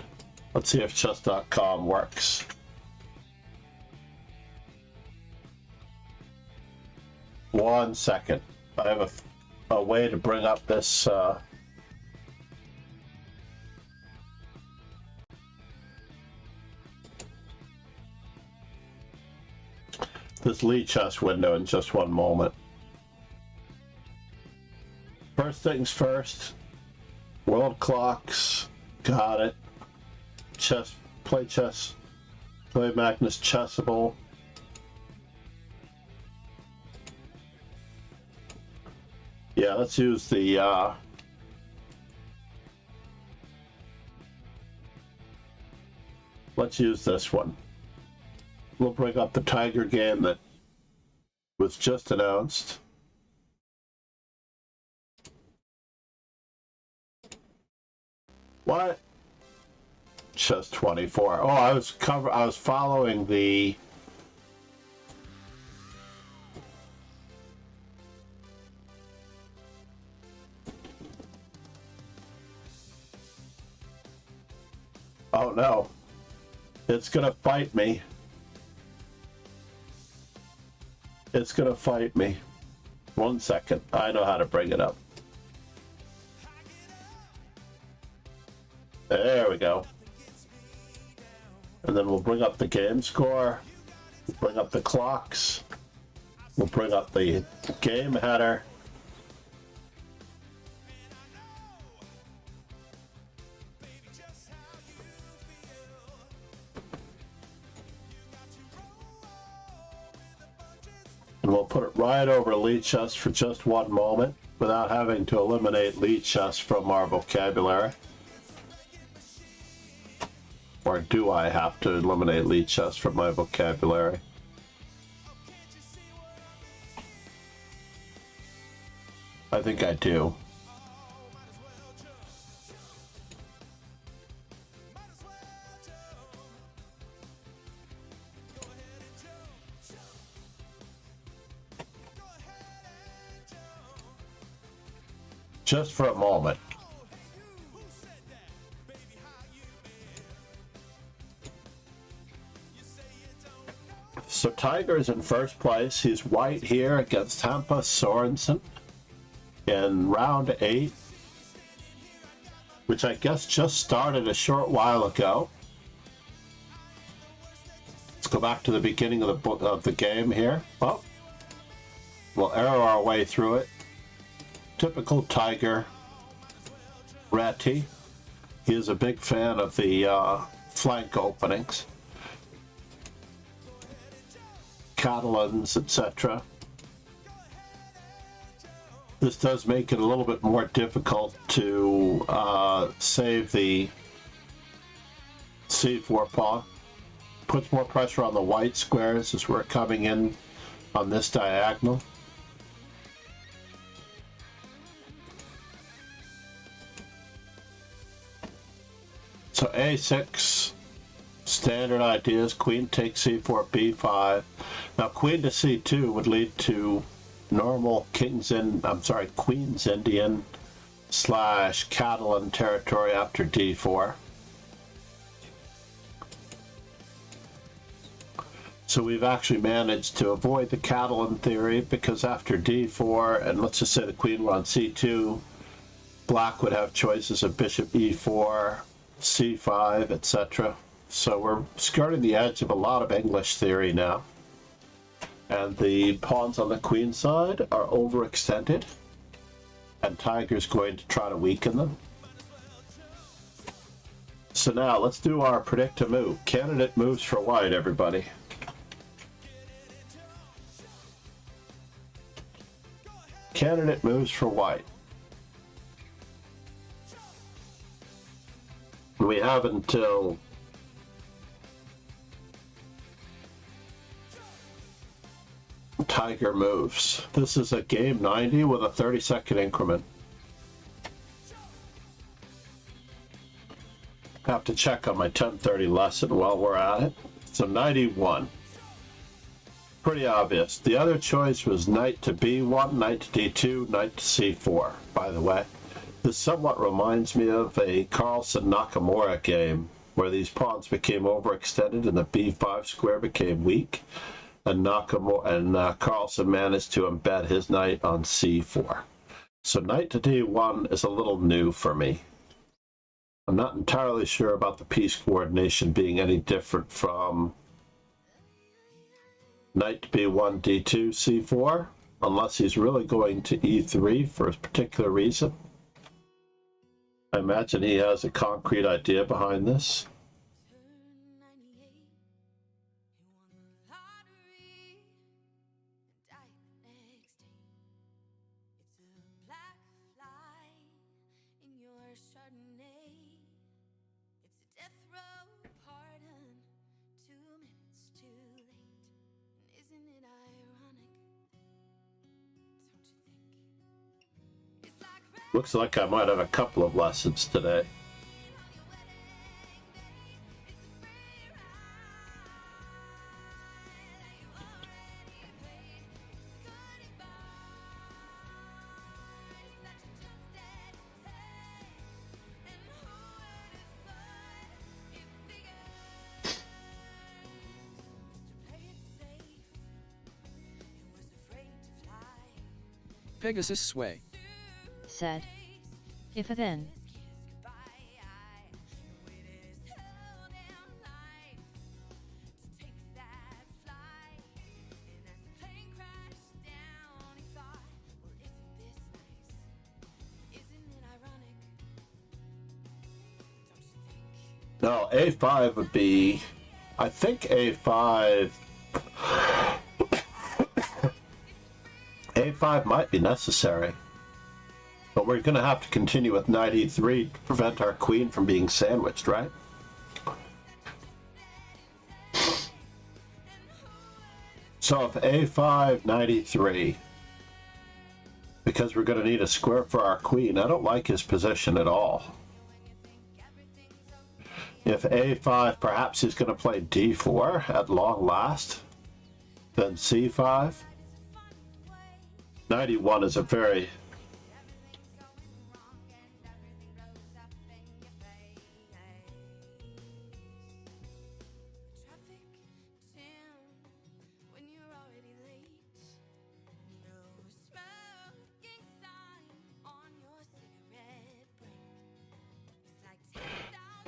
[SPEAKER 1] Let's see if chess.com works. One second. I have a way to bring up this this lead chess window in just one moment. First things first, world clocks, got it. Chess, play Magnus Chessable. Yeah, let's use the let's use this one. We'll bring up the Tiger game that was just announced. What? Chess 24. Oh, I was following the Oh no. It's gonna fight me. It's gonna fight me. 1 second. I know how to bring it up. There we go. And then we'll bring up the game score. We'll bring up the clocks. We'll bring up the game header. And we'll put it right over lead chess for just one moment without having to eliminate lead chess from our vocabulary. Or do I have to eliminate lead chess from my vocabulary? I think I do. Just for a moment. So Tiger is in first place. He's white here against Hampus Sorensen in round 8, which I guess just started a short while ago. Let's go back to the beginning of the game here. Well, we'll arrow our way through it. Typical Tiger Ratty. He is a big fan of the flank openings, Catalans, etc. This does make it a little bit more difficult to save the c4 pawn. Puts more pressure on the white squares as we're coming in on this diagonal. So a6, standard ideas, queen takes c4, b5. Now queen to c2 would lead to normal Queen's Indian / Catalan territory after d4. So we've actually managed to avoid the Catalan theory, because after d4, and let's just say the queen were on c2, black would have choices of bishop e4, c5, etc. So we're skirting the edge of a lot of English theory now. And the pawns on the queen side are overextended, and Tiger's going to try to weaken them. So now let's do our predict a move. Candidate moves for white, everybody. Candidate moves for white. We have until Tiger moves. This is a game 90 with a 30-second increment. Have to check on my 10:30 lesson while we're at it. So 91. Pretty obvious. The other choice was knight to b1, knight to d2, knight to c4, by the way. This somewhat reminds me of a Carlsen Nakamura game where these pawns became overextended and the b5 square became weak, and Carlsen managed to embed his knight on c4. So knight to d1 is a little new for me. I'm not entirely sure about the piece coordination being any different from knight to b1, d2, c4, unless he's really going to e3 for a particular reason. I imagine he has a concrete idea behind this. Looks like I might have a couple of lessons today.
[SPEAKER 2] Pegasus sway.
[SPEAKER 3] Said. If then.
[SPEAKER 1] No, a5 would be, I think a5 might be necessary. But we're going to have to continue with knight e3 to prevent our queen from being sandwiched, right? So if a5, knight e3, because we're going to need a square for our queen, I don't like his position at all. If a5, perhaps he's going to play d4 at long last, then c5. Knight e1 is a very...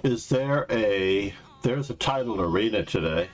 [SPEAKER 1] Is there a... There's a titled arena today.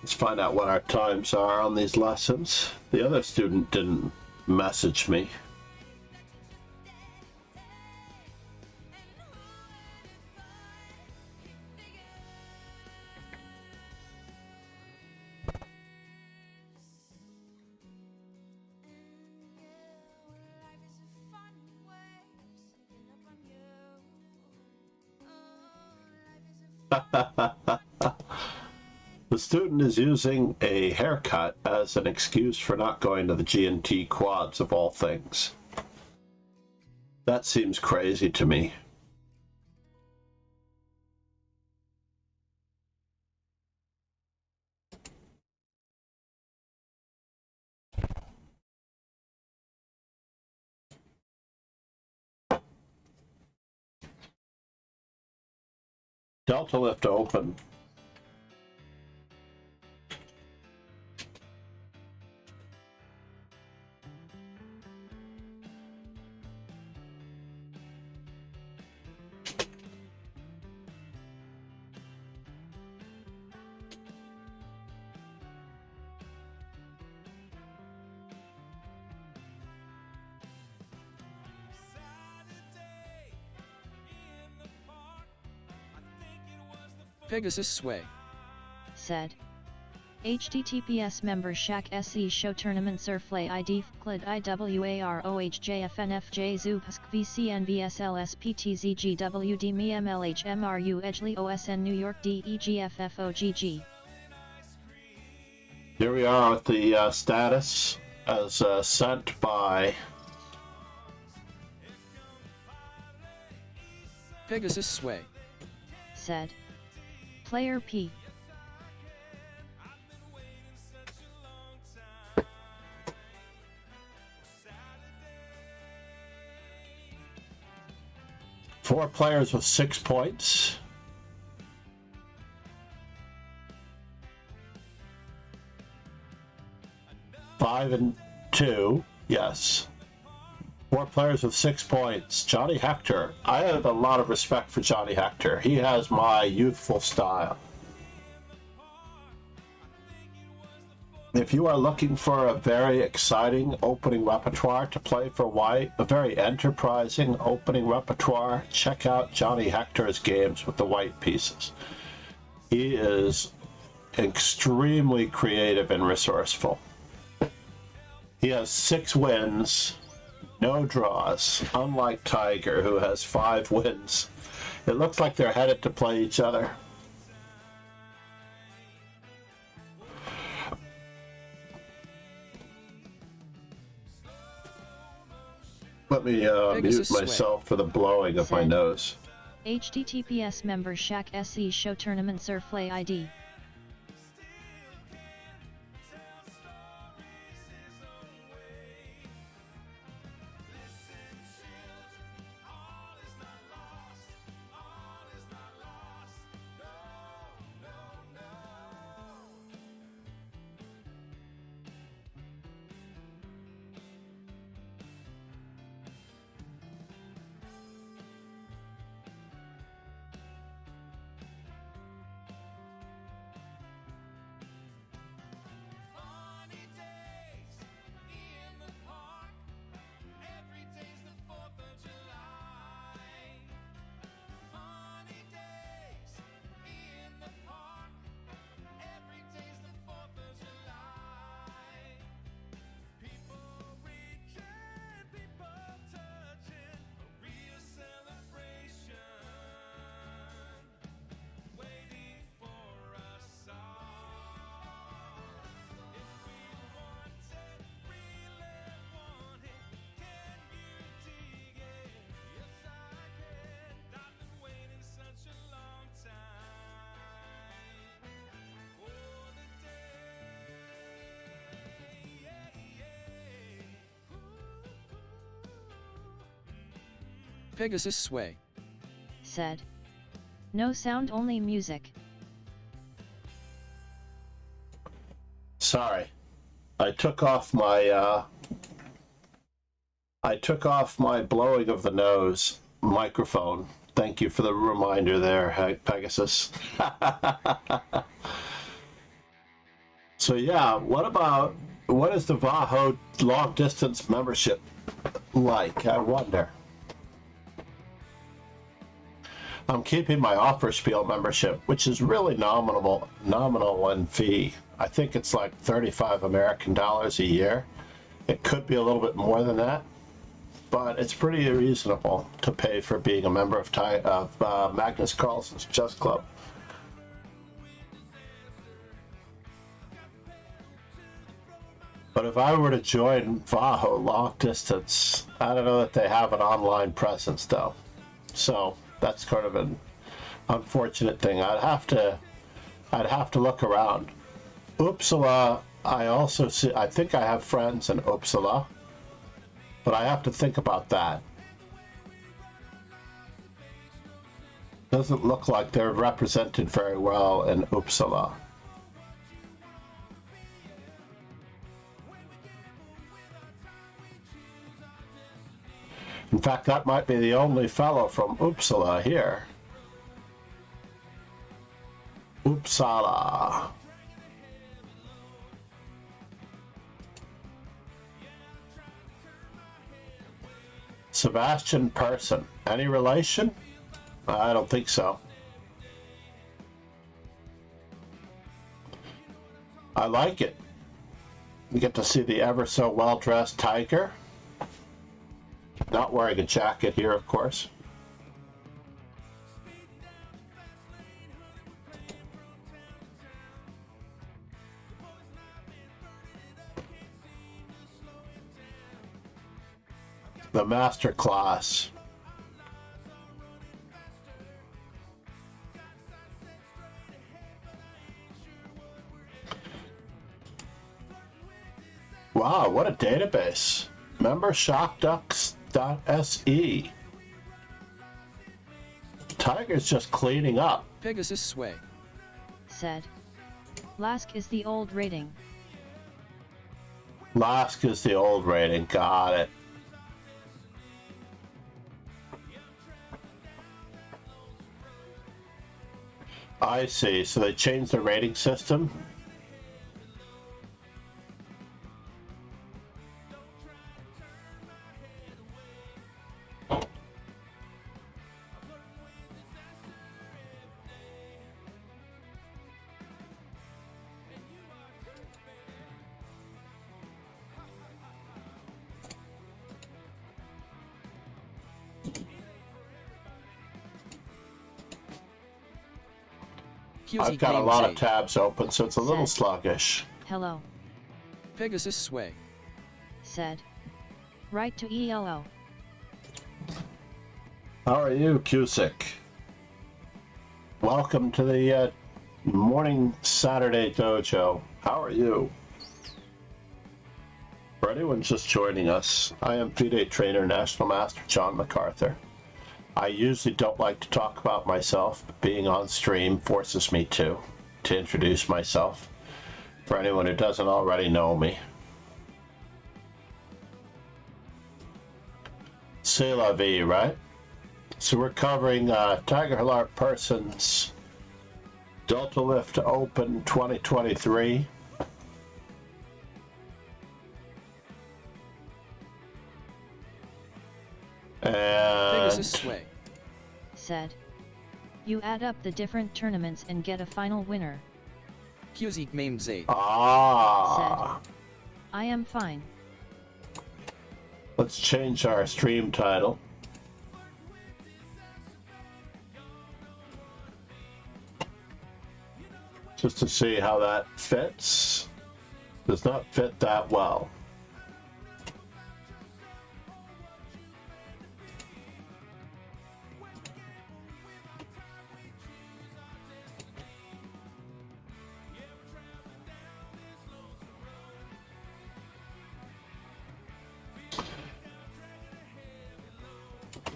[SPEAKER 1] Let's find out what our times are on these lessons. The other student didn't message me. The student is using a haircut as an excuse for not going to the G&T quads of all things. That seems crazy to me. Delta lift open.
[SPEAKER 2] Pegasus sway.
[SPEAKER 3] Said. HTTPS member Shack SE show tournament surflay ID Clid IWAROHJFNFJ Zubsk VCNBSLSPTZGWD MLHMRU Edgley OSN New York DEGFFOGG
[SPEAKER 1] Here we are with the status as sent by
[SPEAKER 2] Pegasus Sway.
[SPEAKER 3] Said. Player P.
[SPEAKER 1] Four players with 6 points. Five and 2, yes. 4 players with 6 points. Johnny Hector. I have a lot of respect for Johnny Hector. He has my youthful style. If you are looking for a very exciting opening repertoire to play for white, a very enterprising opening repertoire, check out Johnny Hector's games with the white pieces. He is extremely creative and resourceful. He has 6 wins, no draws, unlike Tiger, who has 5 wins. It looks like they're headed to play each other. Let me mute myself for the blowing of my nose.
[SPEAKER 3] HTTPS member Shaq SE Show Tournament Surflay ID.
[SPEAKER 2] Pegasus Sway.
[SPEAKER 3] Said. No sound, only music.
[SPEAKER 1] Sorry. I took off my blowing of the nose microphone. Thank you for the reminder there, Pegasus. So yeah, what is the VAHO long distance membership like? I wonder. I'm keeping my offer spiel membership, which is really nominal in fee. I think it's like 35 American dollars a year. It could be a little bit more than that, but it's pretty reasonable to pay for being a member of Magnus Carlsen's Chess Club. But if I were to join VAHO long distance, I don't know that they have an online presence though. So that's kind of an unfortunate thing. I'd have to look around. Uppsala, I think I have friends in Uppsala, but I have to think about that. Doesn't look like they're represented very well in Uppsala. In fact, that might be the only fellow from Uppsala here. Uppsala. Sebastian Persson. Any relation? I don't think so. I like it. You get to see the ever so well-dressed Tiger. Not wearing a jacket here, of course. The master class. Wow, what a database. Remember shockducks.se. Tiger's just cleaning up.
[SPEAKER 2] Pegasus sway.
[SPEAKER 3] Said. Lask is the old rating.
[SPEAKER 1] Lask is the old rating. Got it. I see. So they changed the rating system? I've got a lot of tabs open, so it's a little sluggish.
[SPEAKER 3] Hello.
[SPEAKER 2] Pegasus sway.
[SPEAKER 3] Said. Right to ELO.
[SPEAKER 1] How are you, Cusick? Welcome to the morning Saturday dojo. How are you? For anyone just joining us, I am FIDE Trainer National Master John MacArthur. I usually don't like to talk about myself, but being on stream forces me to introduce myself. For anyone who doesn't already know me. C'est la vie, right? So we're covering Tiger Halart Persons Delta Lift Open 2023. And
[SPEAKER 2] Pegasus sway.
[SPEAKER 3] Said. You add up the different tournaments and get a final winner.
[SPEAKER 2] Cusick meme zaid.
[SPEAKER 1] Ah.
[SPEAKER 3] Said. I am fine.
[SPEAKER 1] Let's change our stream title. Just to see how that fits. Does not fit that well.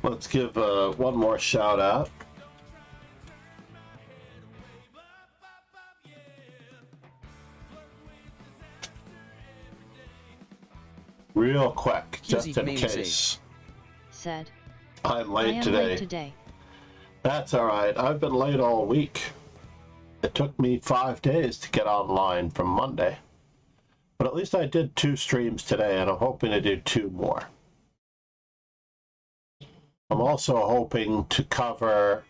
[SPEAKER 1] Let's give one more shout out. Real quick, just in case.
[SPEAKER 3] Said.
[SPEAKER 1] I'm late today. That's alright. I've been late all week. It took me 5 days to get online from Monday. But at least I did 2 streams today, and I'm hoping to do 2 more. I'm also hoping to cover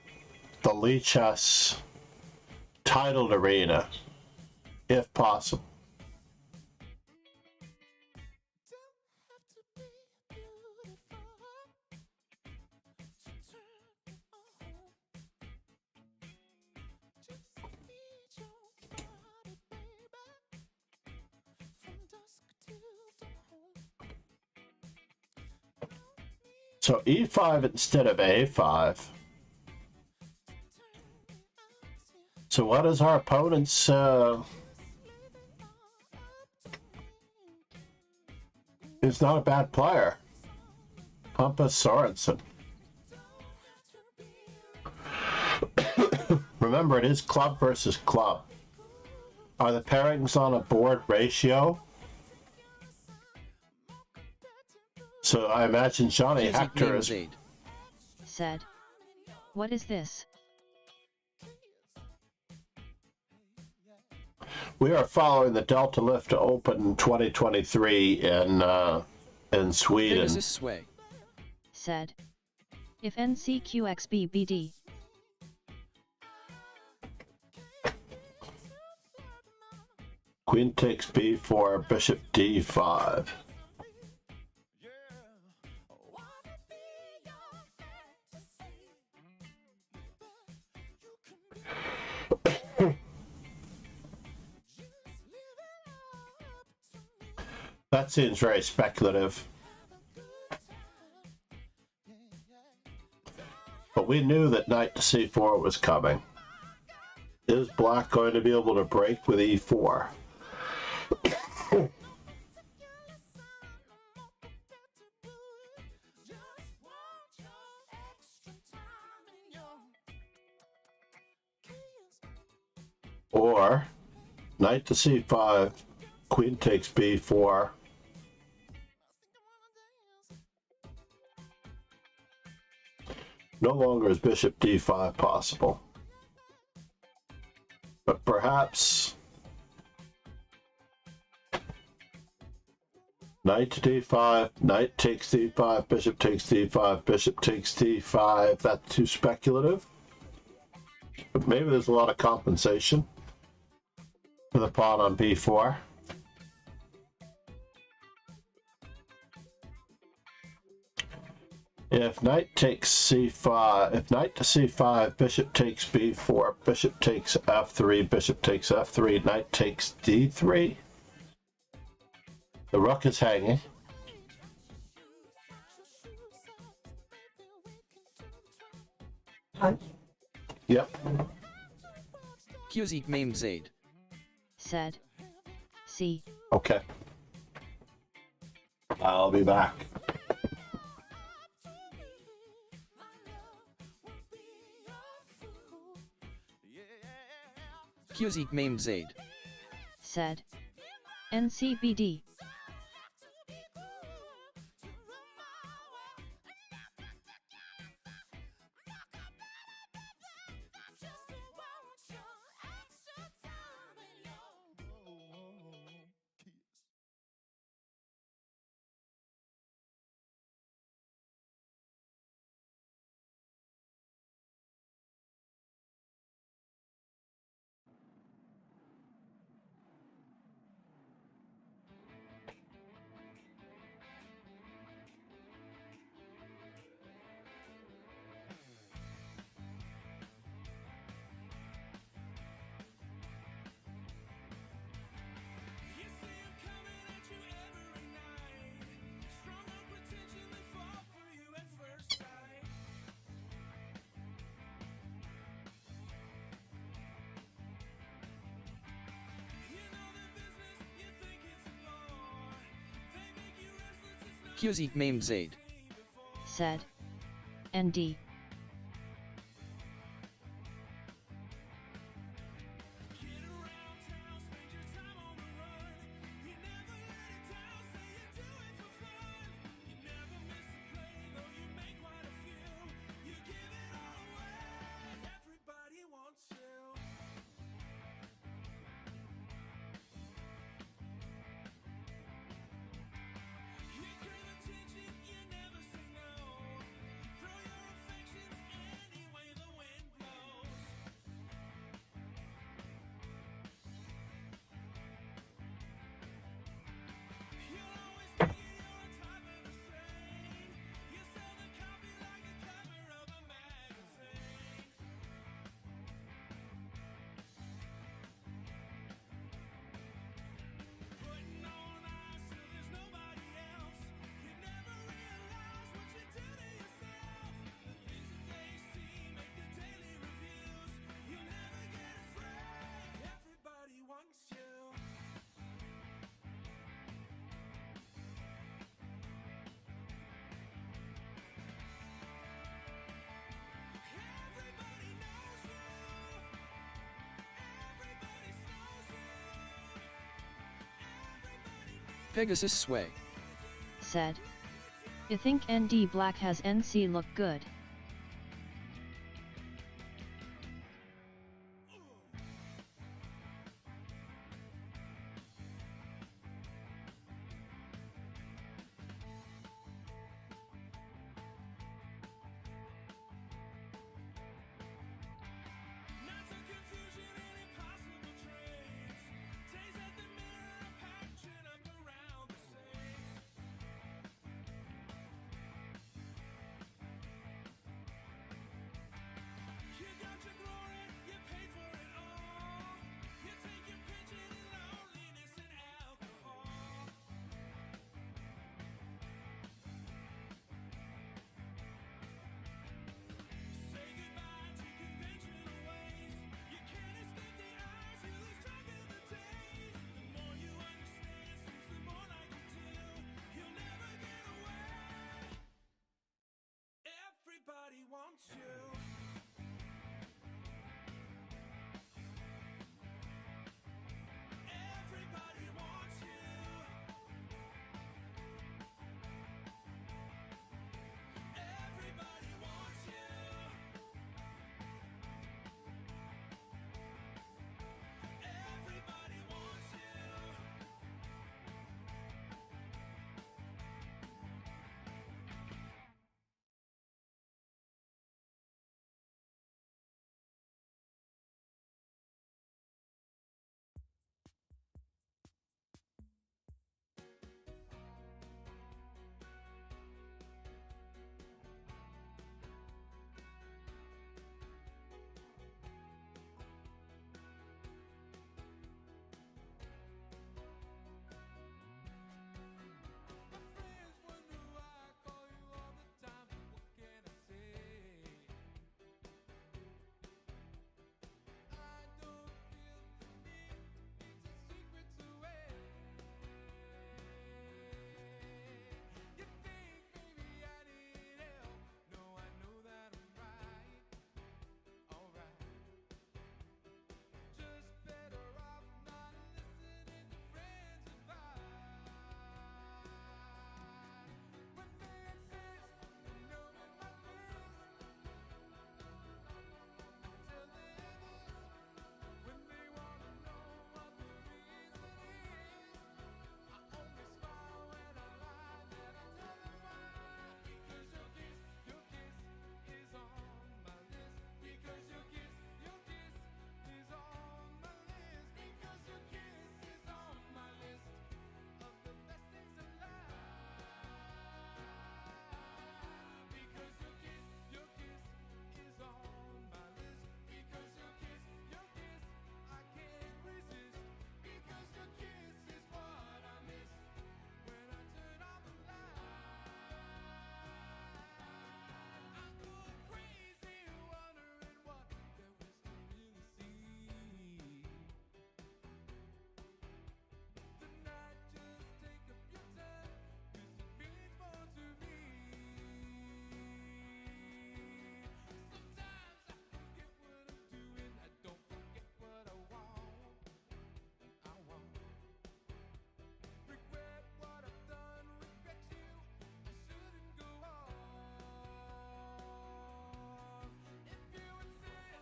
[SPEAKER 1] the Lichess titled arena, if possible. So E5 instead of A5. So what is our opponent's He's not a bad player. Hampus Sorensen. Remember, it is club versus club. Are the pairings on a board ratio? So I imagine Johnny Hector is...
[SPEAKER 3] Said. What is this?
[SPEAKER 1] We are following the Delta Lift Open 2023 in Sweden.
[SPEAKER 3] Said. If NCQXBBD.
[SPEAKER 1] Queen takes B4, Bishop D5. That seems very speculative. But we knew that knight to c4 was coming. Is black going to be able to break with e4? Or knight to c5, queen takes b4. No longer is bishop d5 possible. But perhaps knight to d5, knight takes d5, bishop takes d5, bishop takes d5. That's too speculative. But maybe there's a lot of compensation for the pawn on b4. If knight takes c5, if knight to c5, bishop takes b4, bishop takes f3, bishop takes f3, knight takes d3. The rook is hanging. Yep.
[SPEAKER 2] Music Meme Zaid.
[SPEAKER 3] Said. See.
[SPEAKER 1] Okay. I'll be back.
[SPEAKER 2] Music Meme Zaid.
[SPEAKER 3] Said. NCBD.
[SPEAKER 2] Music Meme Zaid.
[SPEAKER 3] Said. ND.
[SPEAKER 2] Pegasus Sway.
[SPEAKER 3] Said. I think ND Black has NC look good.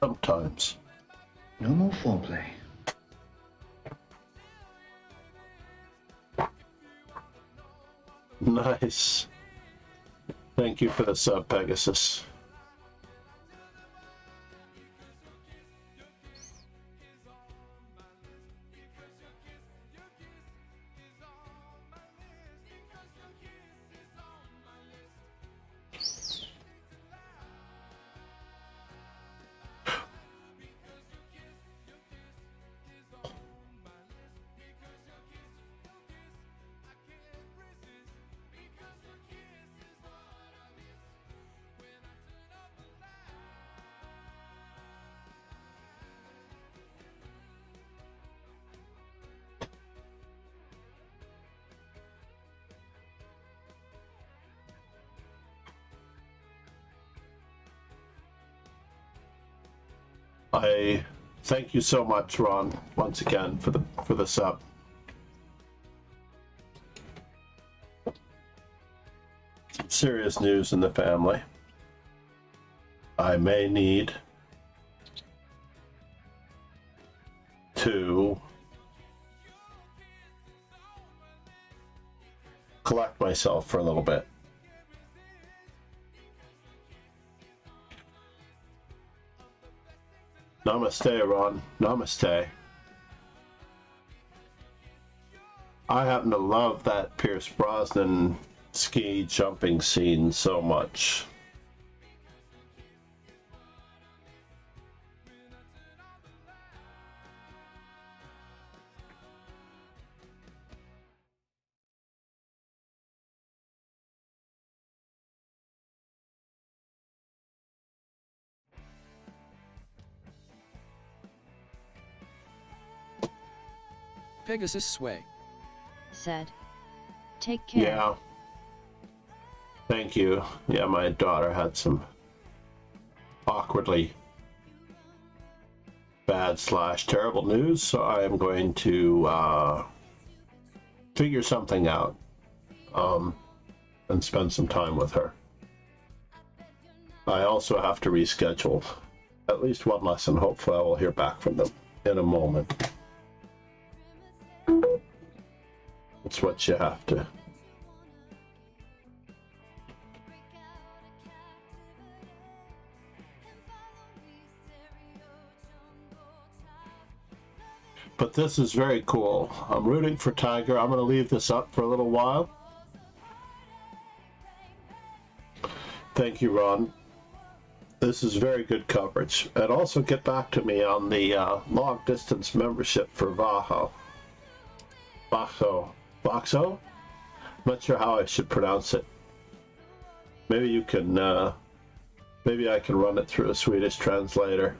[SPEAKER 1] Sometimes.
[SPEAKER 4] No more foreplay.
[SPEAKER 1] Nice. Thank you for the sub, Pegasus. I thank you so much, Ron, once again for the sub. Some serious news in the family. I may need to collect myself for a little bit. Namaste, Ron. Namaste. I happen to love that Pierce Brosnan ski jumping scene so much.
[SPEAKER 2] Pegasus Sway
[SPEAKER 3] said, "Take care."
[SPEAKER 1] Yeah. Thank you. Yeah, my daughter had some awkwardly bad / terrible news, so I am going to figure something out and spend some time with her. I also have to reschedule at least one lesson. Hopefully I will hear back from them in a moment. It's what you have to. But this is very cool. I'm rooting for Tiger. I'm going to leave this up for a little while. Thank you, Ron. This is very good coverage. And also get back to me on the long distance membership for Vaho. Voxo? I'm not sure how I should pronounce it. Maybe you can, maybe I can run it through a Swedish translator.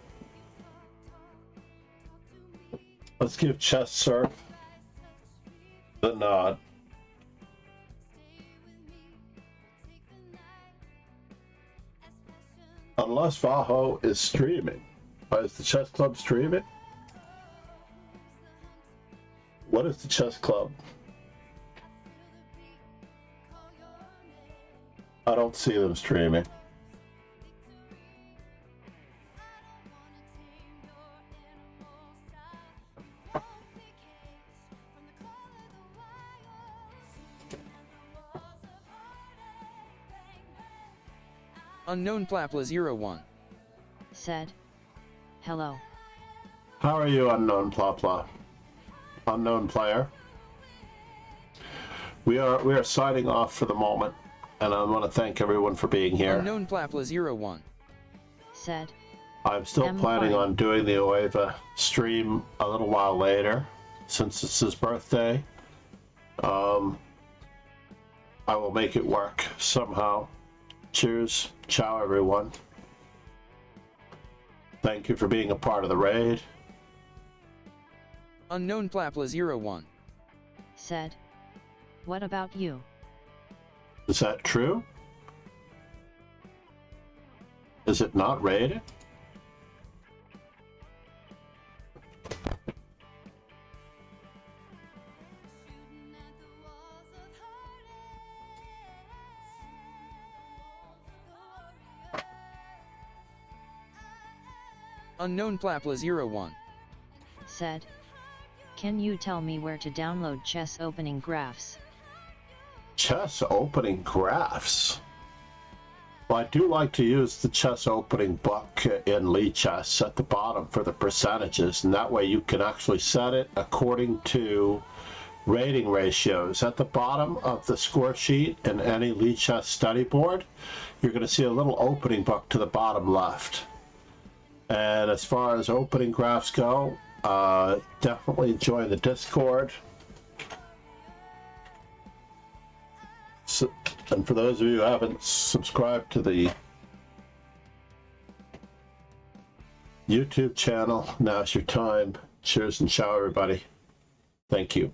[SPEAKER 1] Let's give Chess Surf the nod. Unless Vaho is streaming. Is the chess club streaming? What is the chess club? I don't see them streaming.
[SPEAKER 2] Unknown Plapla01
[SPEAKER 3] said, "Hello."
[SPEAKER 1] How are you, Unknown Plapla? Unknown player? We are signing off for the moment, and I want to thank everyone for being here.
[SPEAKER 2] Unknown Plapla01
[SPEAKER 3] said,
[SPEAKER 1] I'm still planning on doing the Euwe stream a little while later, since it's his birthday. I will make it work somehow. Cheers. Ciao, everyone. Thank you for being a part of the raid.
[SPEAKER 2] Unknown Plapla01
[SPEAKER 3] said, "What about you?"
[SPEAKER 1] Is that true? Is it not raided?
[SPEAKER 2] Unknown Plapla01
[SPEAKER 3] said, "Can you tell me where to download chess opening graphs?"
[SPEAKER 1] Chess opening graphs. Well, I do like to use the chess opening book in Lichess at the bottom for the percentages, and that way you can actually set it according to rating ratios. At the bottom of the score sheet in any Lichess study board, you're going to see a little opening book to the bottom left. And as far as opening graphs go, definitely join the Discord. So, and for those of you who haven't subscribed to the YouTube channel, now's your time. Cheers and ciao, everybody. Thank you.